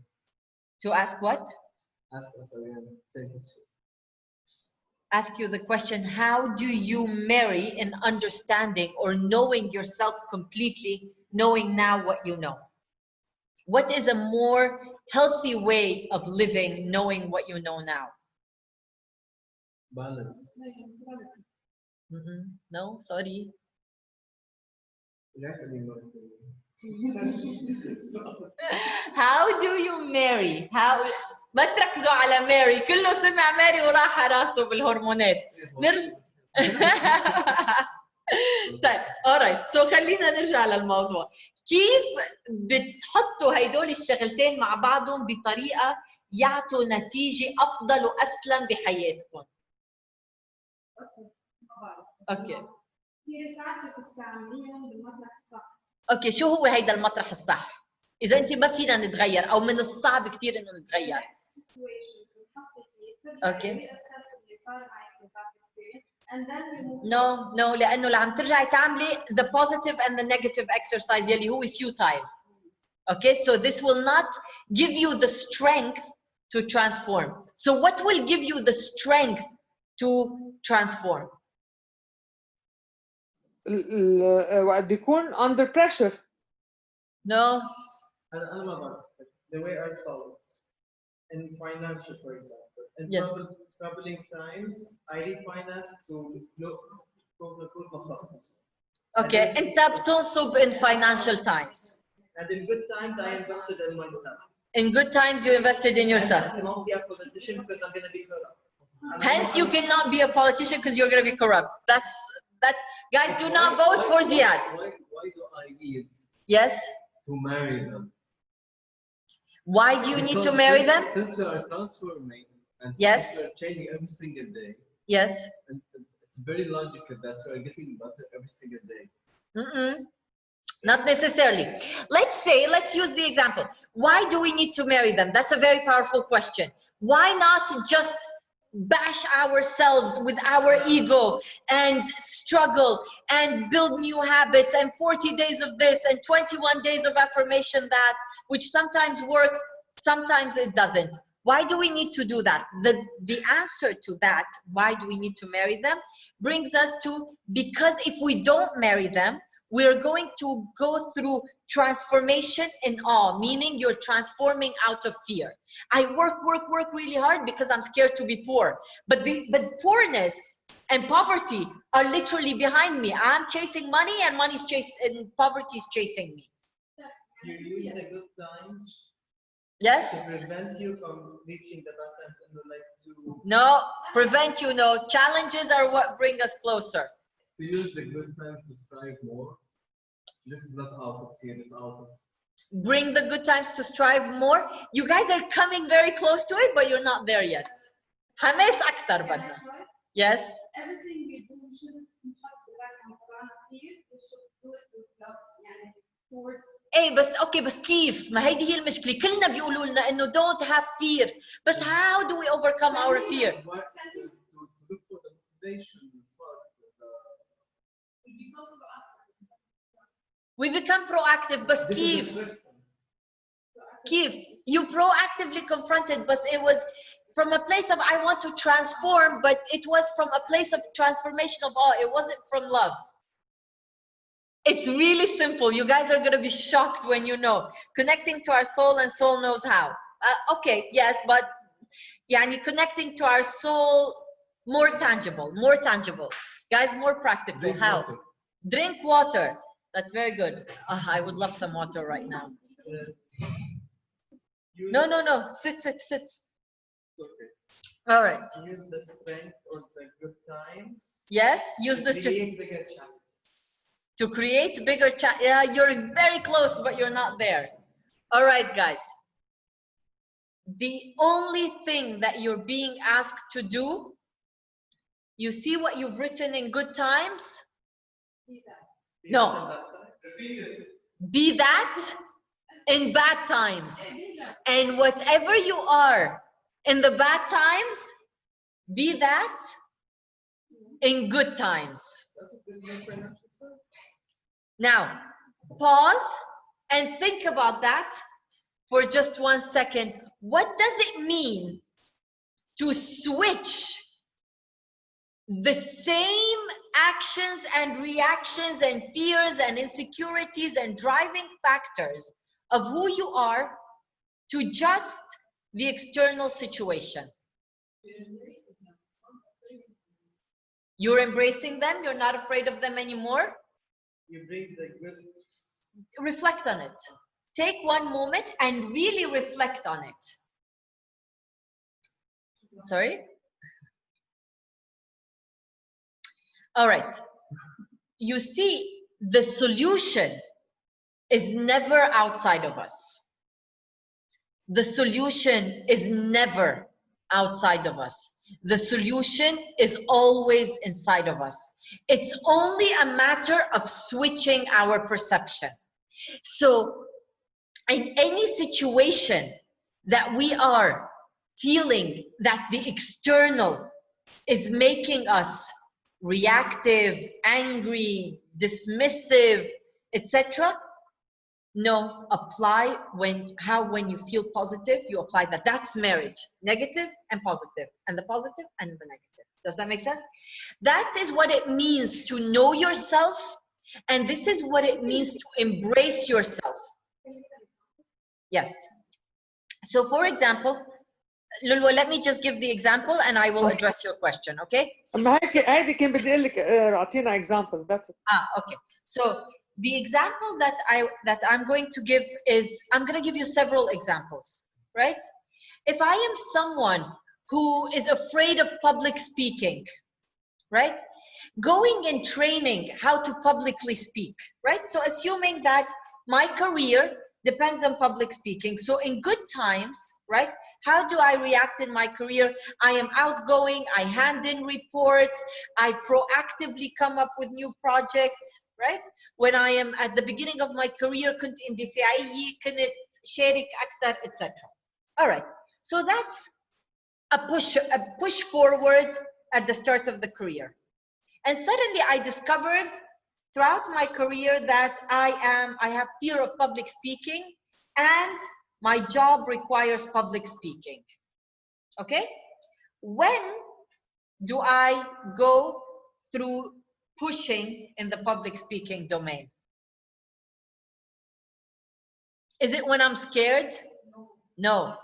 To ask what? Ask us again. Same history. Ask you the question, how do you marry in understanding or knowing yourself completely, knowing now what you know? What is a more healthy way of living, knowing what you know now? Balance. No, sorry. Yes, anymore. How do you marry? How ما تركزوا على ماري، كله سمع ماري وراح راسه بالهرمونات. طيب alright، so خلينا نرجع للموضوع. كيف بتحطوا هيدول الشغلتين مع بعضهم بطريقة يعطوا نتيجة أفضل وأسلم بحياتكم؟ اوكي اوكي، شو هو هيدا المطرح الصح؟ اذا انت ما فينا نتغير او من الصعب كثير انه نتغير. اوكي نو لانه اللي عم ترجعي تعملي the positive and the negative exercise يلي هو futile. Okay, so this will not give you the strength to transform. So what will give you the strength to transform? وقت بيكون under pressure. No. أنا ما بعرف. The way I saw it in financial, for example, in Yes. troubling times, I refinance to look مصاري. Okay, أنت بتنصب in financial times. And in good times, I invested in myself. In good times, you invested in yourself. I won't be a politician because I'm going to be corrupt. Hence, you cannot be a politician because you're going to be corrupt. That's guys. Do not vote for Ziad. Why do I need Yes. to marry them? Why do you need to marry them? Since we are transforming and Yes. we are changing every single day. Yes. And it's very logical that we are getting better every single day. Not necessarily. Let's use the example. Why do we need to marry them? That's a very powerful question. Why not just bash ourselves with our ego and struggle and build new habits and 40 days of this and 21 days of affirmation that, which sometimes works, sometimes it doesn't. Why do we need to do that? The answer to that, why do we need to marry them, brings us to, because if we don't marry them, we're going to go through transformation in awe, meaning you're transforming out of fear. I work really hard because I'm scared to be poor. But poorness and poverty are literally behind me. I'm chasing money and poverty is chasing me. You use the good times Yes? to prevent you from reaching the bad times in your life to... No, prevent you, no. Challenges are what bring us closer. To use the good times to strive more. This is not out of fear, it's out of... Bring the good times to strive more. You guys are coming very close to it, but you're not there yet. حماس أكتر بدنا. Yes? Everything we do shouldn't نحط back fear. We should do it with love. يعني towards. ايه بس اوكي بس كيف؟ ما هيدي هي المشكلة. كلنا بيقولوا لنا انه don't have fear. بس how do we overcome our fear? To look for the motivation part. We become proactive, but كيف? You proactively confronted, but it was from a place of I want to transform, but it was from a place of transformation of awe. It wasn't from love. It's really simple. You guys are going to be shocked when you know. Connecting to our soul, and soul knows how. Okay, yes, but yani connecting to our soul, more tangible. Guys, more practical. Drink how? water. Drink water. That's very good. I would love some water right now. No. Sit. Okay. All right. Use the strength or the good times. Yes, use to this to create bigger challenges. create bigger yeah, you're very close, but you're not there. All right, guys. The only thing that you're being asked to do, you see what you've written in good times? No. Be that in bad times. And whatever you are in the bad times, be that in good times. Now, pause and think about that for just 1 second. What does it mean to switch the same actions and reactions and fears and insecurities and driving factors of who you are to just the external situation? You're embracing them, you're not afraid of them anymore. You bring the good. Reflect on it. Take 1 moment and really reflect on it. Sorry? All right. You see, the solution is never outside of us. The solution is never outside of us. The solution is always inside of us. It's only a matter of switching our perception. So in any situation that we are feeling that the external is making us reactive, angry, dismissive, etc., no, apply when you feel positive, you apply that. That's marriage, negative and positive, and the positive and the negative. Does that make sense? That is what it means to know yourself, and this is what it means to embrace yourself. Yes. So for example, Lulu, let me just give the example and I will address your question, okay? أما هيدي كان بدي أقول لك أعطينا example. That's it. Okay. So the example that I'm going to give is, I'm going to give you several examples, right? If I am someone who is afraid of public speaking, right? Going and training how to publicly speak, right? So assuming that my career depends on public speaking. So in good times, right? How do I react in my career? I am outgoing, I hand in reports, I proactively come up with new projects, right? When I am at the beginning of my career, كنت اندفاعية, كنت شارك أكتر, etc. All right, so that's a push forward at the start of the career. And suddenly I discovered throughout my career that I have fear of public speaking, and my job requires public speaking. Okay? When do I go through pushing in the public speaking domain? Is it when I'm scared? No.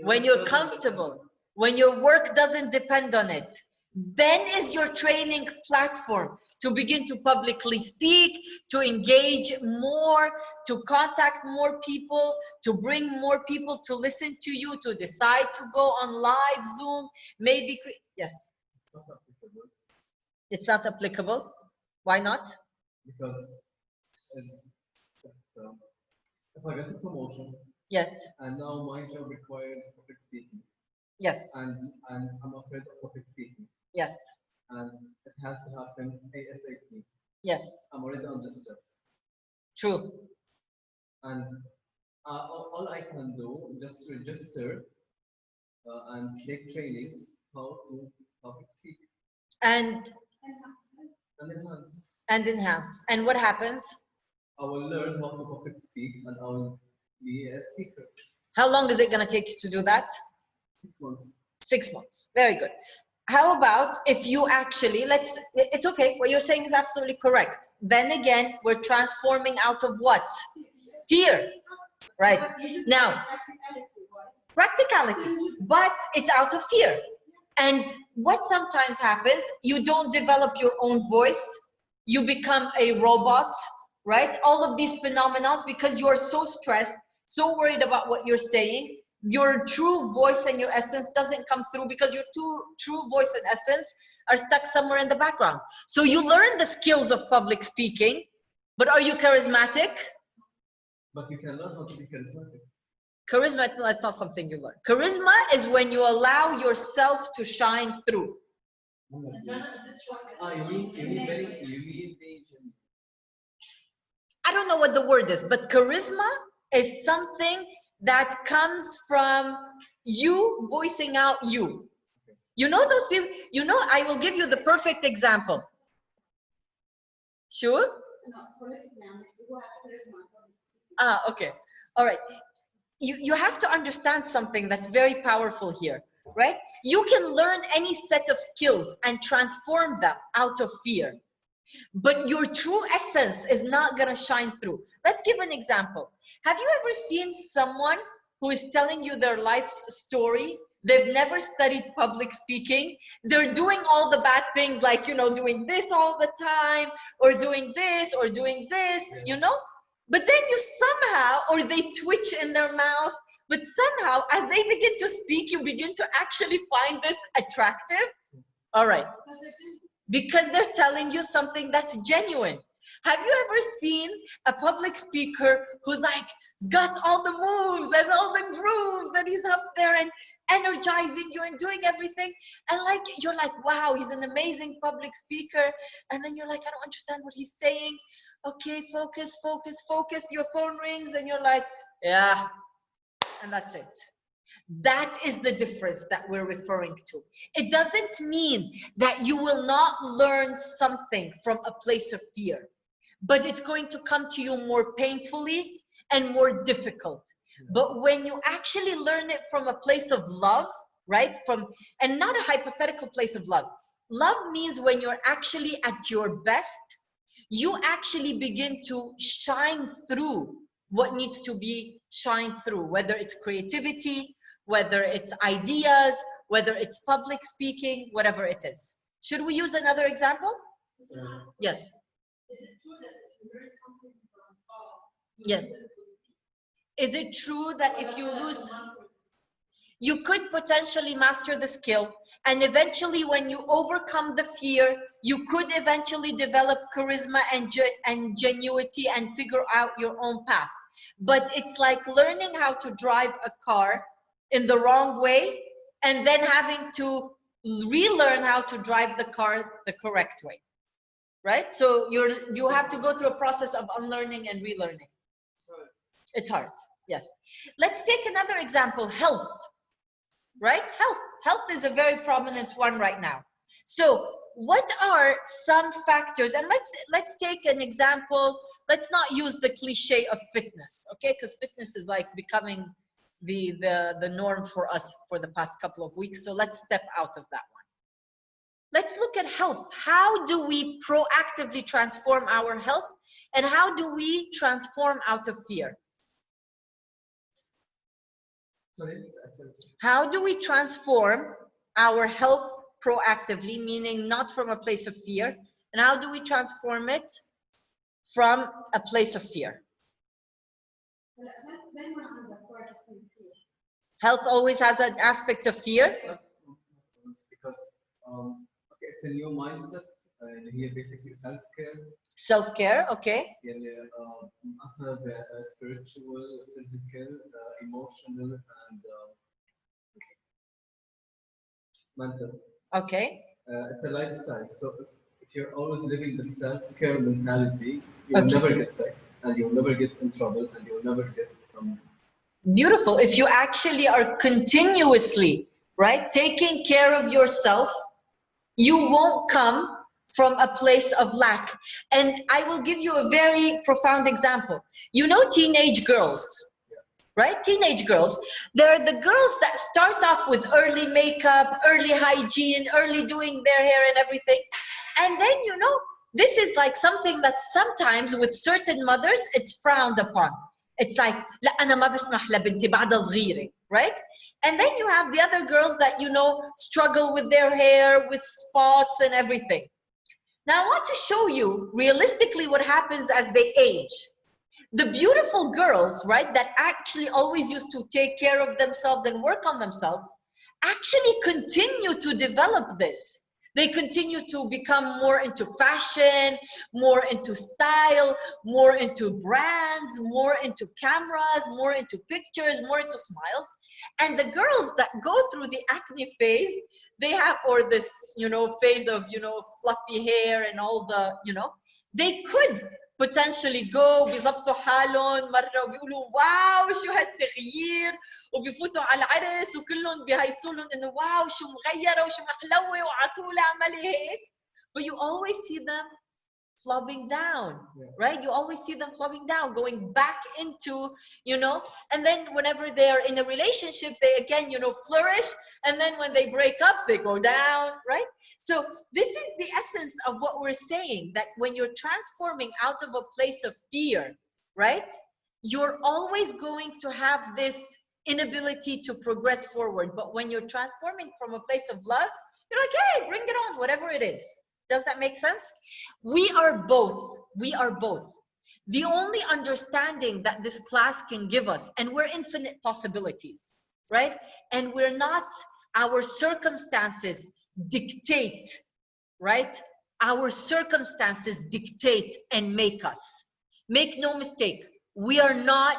When you're comfortable, when your work doesn't depend on it, then is your training platform to begin to publicly speak, to engage more, to contact more people, to bring more people to listen to you, to decide to go on live Zoom, maybe. Yes. It's not applicable It's not applicable. Why not? because if I get a promotion Yes. and now my job requires public speaking, Yes. and I'm afraid of public speaking, Yes. and it has to happen ASAP. Yes. I'm already under stress, True. and all I can do is just register and take trainings how to public speak And enhance. enhance. And what happens? I will learn how to public speak and I will be a speaker. How long is it going to take you to do that? 6 months. 6 months. Very good. How about if you actually, it's okay, what you're saying is absolutely correct. Then again, we're transforming out of what? Fear. Right. Now, practicality, but it's out of fear. And what sometimes happens, you don't develop your own voice, you become a robot, right? All of these phenomena, because you're so stressed, so worried about what you're saying, your true voice and your essence doesn't come through because your true voice and essence are stuck somewhere in the background. So you learn the skills of public speaking, but are you charismatic? But you can learn how to be charismatic. Charisma, that's not something you learn. Charisma is when you allow yourself to shine through. You mean being genuine. I don't know what the word is, but charisma is something that comes from you voicing out you. You know those people, you know, I will give you the perfect example. Sure? Ah, okay. All right. You have to understand something that's very powerful here, right? You can learn any set of skills and transform them out of fear, but your true essence is not going to shine through. Let's give an example. Have you ever seen someone who is telling you their life's story? They've never studied public speaking. They're doing all the bad things, like, you know, doing this all the time, or doing this, or doing this, you know? But then you somehow, or they twitch in their mouth, but somehow as they begin to speak, you begin to actually find this attractive. All right. Because they're telling you something that's genuine. Have you ever seen a public speaker who's like, he's got all the moves and all the grooves, and he's up there and energizing you and doing everything, and like you're like, wow, he's an amazing public speaker, and then you're like, I don't understand what he's saying. Okay, focus, focus, focus. Your phone rings and you're like, yeah, and that's it. That is the difference that we're referring to. It doesn't mean that you will not learn something from a place of fear, but it's going to come to you more painfully and more difficult. But when you actually learn it from a place of love, right? And not a hypothetical place of love. Love means when you're actually at your best, you actually begin to shine through what needs to be shined through, whether it's creativity, whether it's ideas, whether it's public speaking, whatever it is. Should we use another example? Yes. Is it true that if you learn something from Yes. Is it true that if you lose, you could potentially master the skill. And eventually, when you overcome the fear, you could eventually develop charisma and ingenuity and figure out your own path. But it's like learning how to drive a car in the wrong way and then having to relearn how to drive the car the correct way, right? So you have to go through a process of unlearning and relearning. It's hard, yes. Let's take another example, health, right? Health is a very prominent one right now. So what are some factors? And let's take an example. Let's not use the cliche of fitness, okay? Because fitness is like becoming the norm for us for the past couple of weeks. So let's step out of that one. Let's look at health. How do we proactively transform our health? And how do we transform out of fear? Sorry. How do we transform our health proactively, meaning not from a place of fear? And how do we transform it from a place of fear? Health always has an aspect of fear. Because okay, it's a new mindset, and here basically self-care. Self-care, okay. Also the spiritual, physical, emotional, and mental. Okay. It's a lifestyle. So if you're always living the self-care mentality, you'll never get sick, and you'll never get in trouble, and you'll never get Beautiful. If you actually are continuously, right, taking care of yourself, you won't come from a place of lack. And I will give you a very profound example. You know, teenage girls, right? Teenage girls, they're the girls that start off with early makeup, early hygiene, early doing their hair and everything. And then, you know, this is like something that sometimes with certain mothers, it's frowned upon. It's like, لا أنا ما بسمح لبنتي بعدها صغيرة, right? And then you have the other girls that, you know, struggle with their hair, with spots and everything. Now I want to show you realistically what happens as they age. The beautiful girls, right, that actually always used to take care of themselves and work on themselves, actually continue to develop this. They continue to become more into fashion, more into style, more into brands, more into cameras, more into pictures, more into smiles. And the girls that go through the acne phase, they have, or this, you know, phase of, you know, fluffy hair and all the, you know, they could potentially go بيظبطوا حالهم مرة وبيقولوا واو شو هالتغيير وبيفوتوا على العرس وكلهم بيهيصوا لهم انه واو شو مغيرة وشو محلوة وعطولة عملي هيك. But you always see them flopping down, right? You always see them flopping down, going back into, you know, and then whenever they're in a relationship, they again, you know, flourish. And then when they break up, they go down, right? So this is the essence of what we're saying, that when you're transforming out of a place of fear, right? You're always going to have this inability to progress forward. But when you're transforming from a place of love, you're like, hey, bring it on, whatever it is. Does that make sense? We are both. We are both. The only understanding that this class can give us, and we're infinite possibilities, right? And we're not, our circumstances dictate, right? Our circumstances dictate and make us. Make no mistake, we are not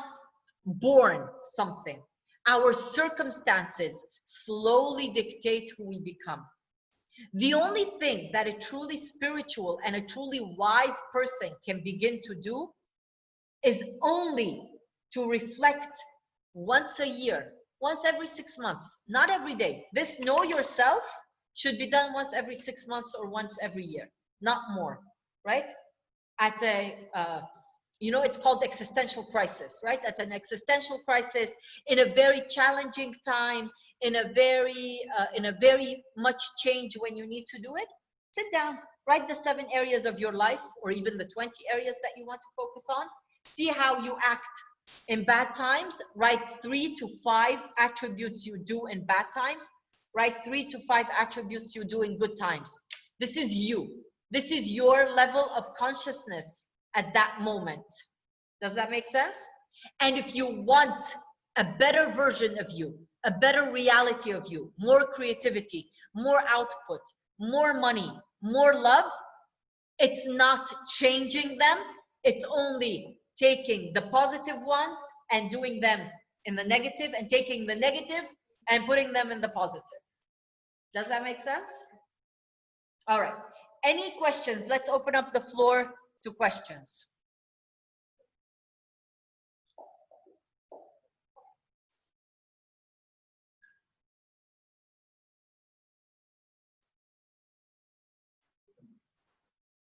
born something. Our circumstances slowly dictate who we become. The only thing that a truly spiritual and a truly wise person can begin to do is only to reflect once a year, once every 6 months, not every day. This know yourself should be done once every 6 months or once every year, not more, right? At a, you know, it's called existential crisis, right? At an existential crisis, in a very challenging time, in a very much change when you need to do it, sit down, write the 7 areas of your life, or even the 20 areas that you want to focus on. See how you act in bad times. Write 3 to 5 attributes you do in bad times. Write 3 to 5 attributes you do in good times. This is you. This is your level of consciousness at that moment. Does that make sense? And if you want a better version of you, a better reality of you, more creativity, more output, more money, more love, it's not changing them. It's only taking the positive ones and doing them in the negative, and taking the negative and putting them in the positive. Does that make sense? All right. Any questions? Let's open up the floor to questions.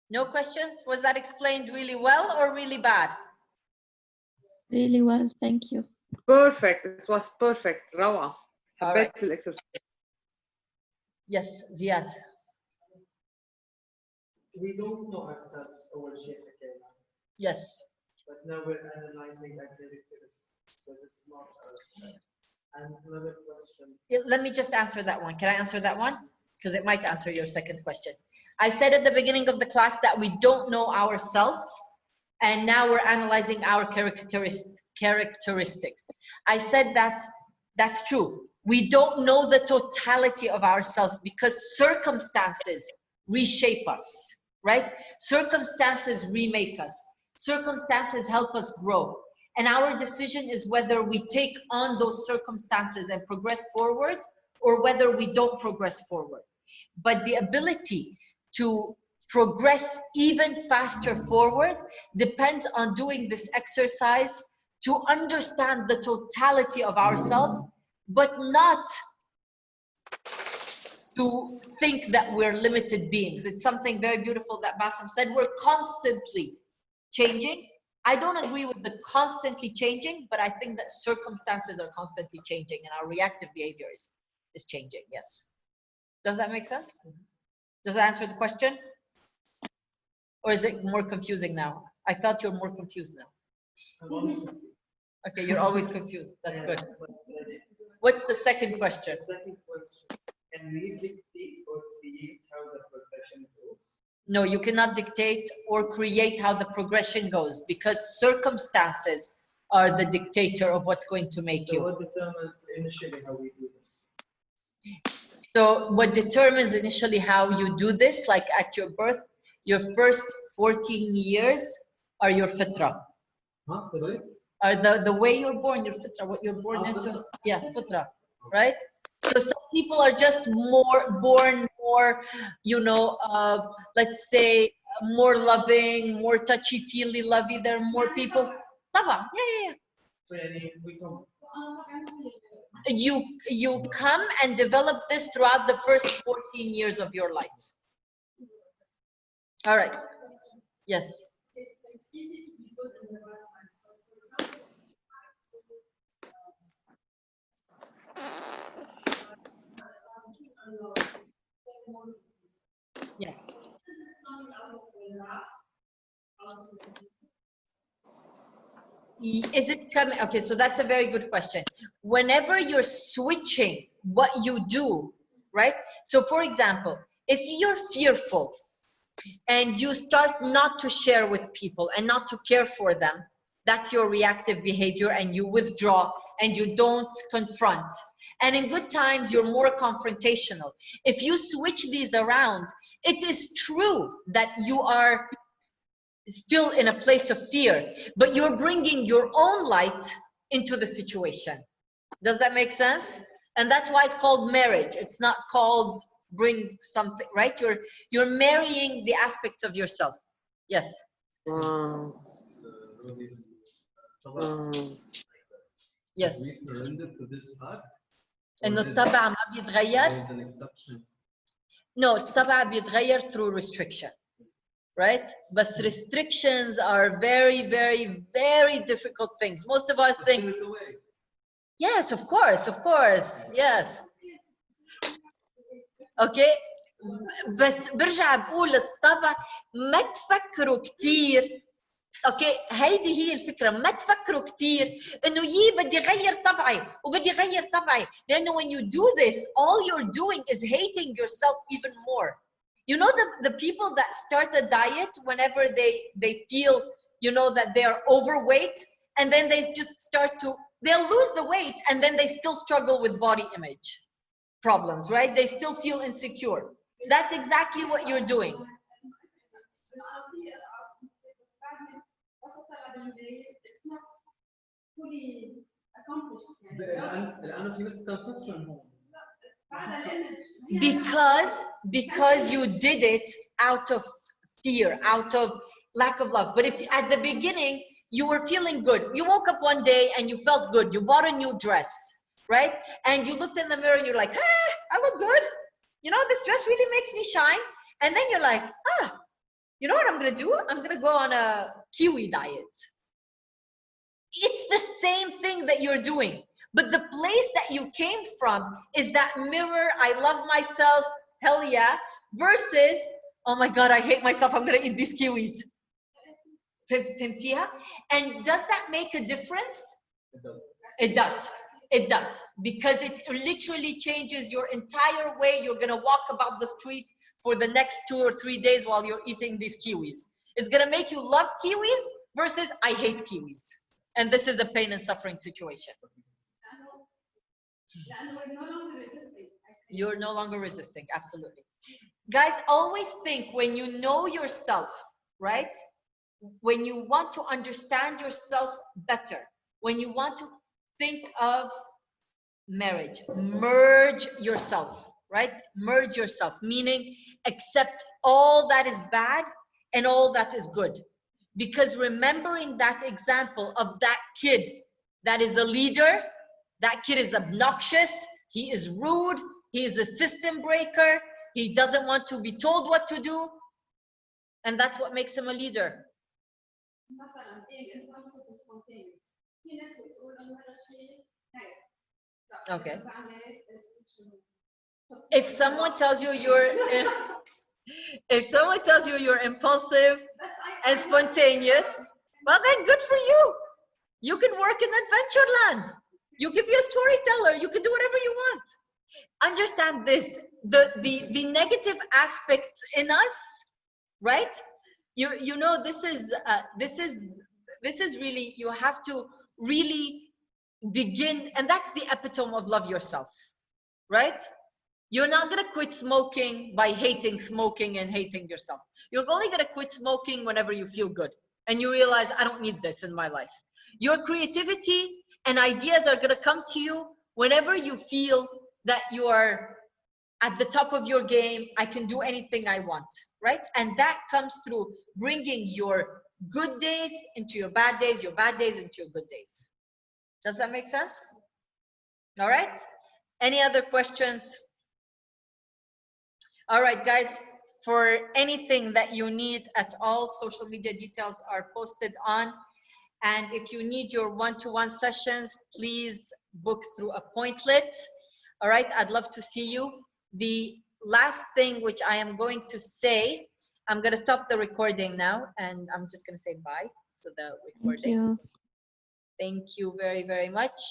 No questions? Was that explained really well or really bad? Really well, thank you. Perfect. It was perfect. روعة. All right. حبيت الإكسرسايز. Yes, Ziad. We don't know ourselves over Sheikh Hakela, Yes. but now we're analyzing our characteristics. So this is not ourselves. And another question. Let me just answer that one. Can I answer that one? Because it might answer your second question. I said at the beginning of the class that we don't know ourselves, and now we're analyzing our characteristics. I said that that's true. We don't know the totality of ourselves because circumstances reshape us, right? Circumstances remake us. Circumstances help us grow. And our decision is whether we take on those circumstances and progress forward, or whether we don't progress forward. But the ability to progress even faster forward depends on doing this exercise to understand the totality of ourselves, but not to think that we're limited beings. It's something very beautiful that Bassem said. We're constantly changing. I don't agree with the constantly changing, but I think that circumstances are constantly changing and our reactive behavior is changing. Yes. Does that make sense? Does that answer the question? Or is it more confusing now? I thought you're more confused now. Okay, you're always confused. That's good. What's the second question? The second question. Can we dictate or create how the progression goes? No, you cannot dictate or create how the progression goes, because circumstances are the dictator of what's going to make you. So what determines initially how we do this? So what determines initially how you do this, like at your birth, your first 14 years are your fitra. Huh? Sorry? Are the way you're born, your fitra, what you're born into. Yeah, fitra, right? So some people are just born more, you know, let's say more loving, more touchy-feely, lovey. There are more people. طبعا, yeah. So we come. You come and develop this throughout the first 14 years of your life. All right. Yes. It's easy to be good in the right times. So, for example, Yes. Is it coming? Okay, so that's a very good question. Whenever you're switching what you do, right? So for example, if you're fearful and you start not to share with people and not to care for them, that's your reactive behavior, and you withdraw and you don't confront. And in good times, you're more confrontational. If you switch these around, it is true that you are still in a place of fear, but you're bringing your own light into the situation. Does that make sense? And that's why it's called marriage. It's not called bring something, right? You're marrying the aspects of yourself. Yes. Yes. We surrender to this fact. إنه الطبع ما بيتغير. There is an exception. No, الطبع بيتغير through restriction. Right? But restrictions are very, very, very difficult things. Most of us think, yes, of course, yes. Okay? بس برجع بقول الطبع ما تفكروا كتير. اوكي هيدي هي الفكره، ما تفكروا كثير انه بدي اغير طبعي وبدي اغير طبعي، لانه when you do this all you're doing is hating yourself even more. You know the people that start a diet whenever they feel, you know, that they're overweight and then they just start to, they'll lose the weight and then they still struggle with body image problems, right? They still feel insecure. That's exactly what you're doing. It's not fully accomplished. الآن في misconception هون. Because you did it out of fear, out of lack of love. But if at the beginning you were feeling good, you woke up one day and you felt good, you bought a new dress, right? And you looked in the mirror and you're like, ah, I look good. You know, this dress really makes me shine. And then you're like, ah, you know what I'm gonna do? I'm gonna go on a kiwi diet. It's the same thing that you're doing. But the place that you came from is that mirror, I love myself, hell yeah, versus, oh my God, I hate myself, I'm gonna eat these kiwis. فهمتيها? And does that make a difference? It does. It does. It does. Because it literally changes your entire way you're gonna walk about the street for the next 2 or 3 days while you're eating these kiwis. It's gonna make you love kiwis versus I hate kiwis. And this is a pain and suffering situation. You're no longer resisting, absolutely. Guys, always think when you know yourself, right? When you want to understand yourself better, when you want to think of marriage, merge yourself, right? Merge yourself, meaning accept all that is bad and all that is good. Because remembering that example of that kid that is a leader, that kid is obnoxious, he is rude, he is a system breaker, he doesn't want to be told what to do, and that's what makes him a leader. مثلا being impulsive and spontaneous. في ناس بتقول انه هذا الشيء ناجح. لا. Okay. بعمل restriction. If someone tells you if someone tells you're impulsive and spontaneous, well then good for you. You can work in Adventureland. You can be a storyteller. You can do whatever you want. Understand this, the negative aspects in us, right? You know, this is really, you have to really begin, and that's the epitome of love yourself, right? You're not gonna quit smoking by hating smoking and hating yourself. You're only gonna quit smoking whenever you feel good and you realize, I don't need this in my life. Your creativity and ideas are gonna come to you whenever you feel that you are at the top of your game. I can do anything I want, right? And that comes through bringing your good days into your bad days into your good days. Does that make sense? All right. Any other questions? All right, guys, for anything that you need at all, social media details are posted on. And if you need your one-to-one sessions, please book through Appointlet. All right, I'd love to see you. The last thing which I am going to say, I'm going to stop the recording now, and I'm just going to say bye to the recording. Thank you. Thank you very, very much.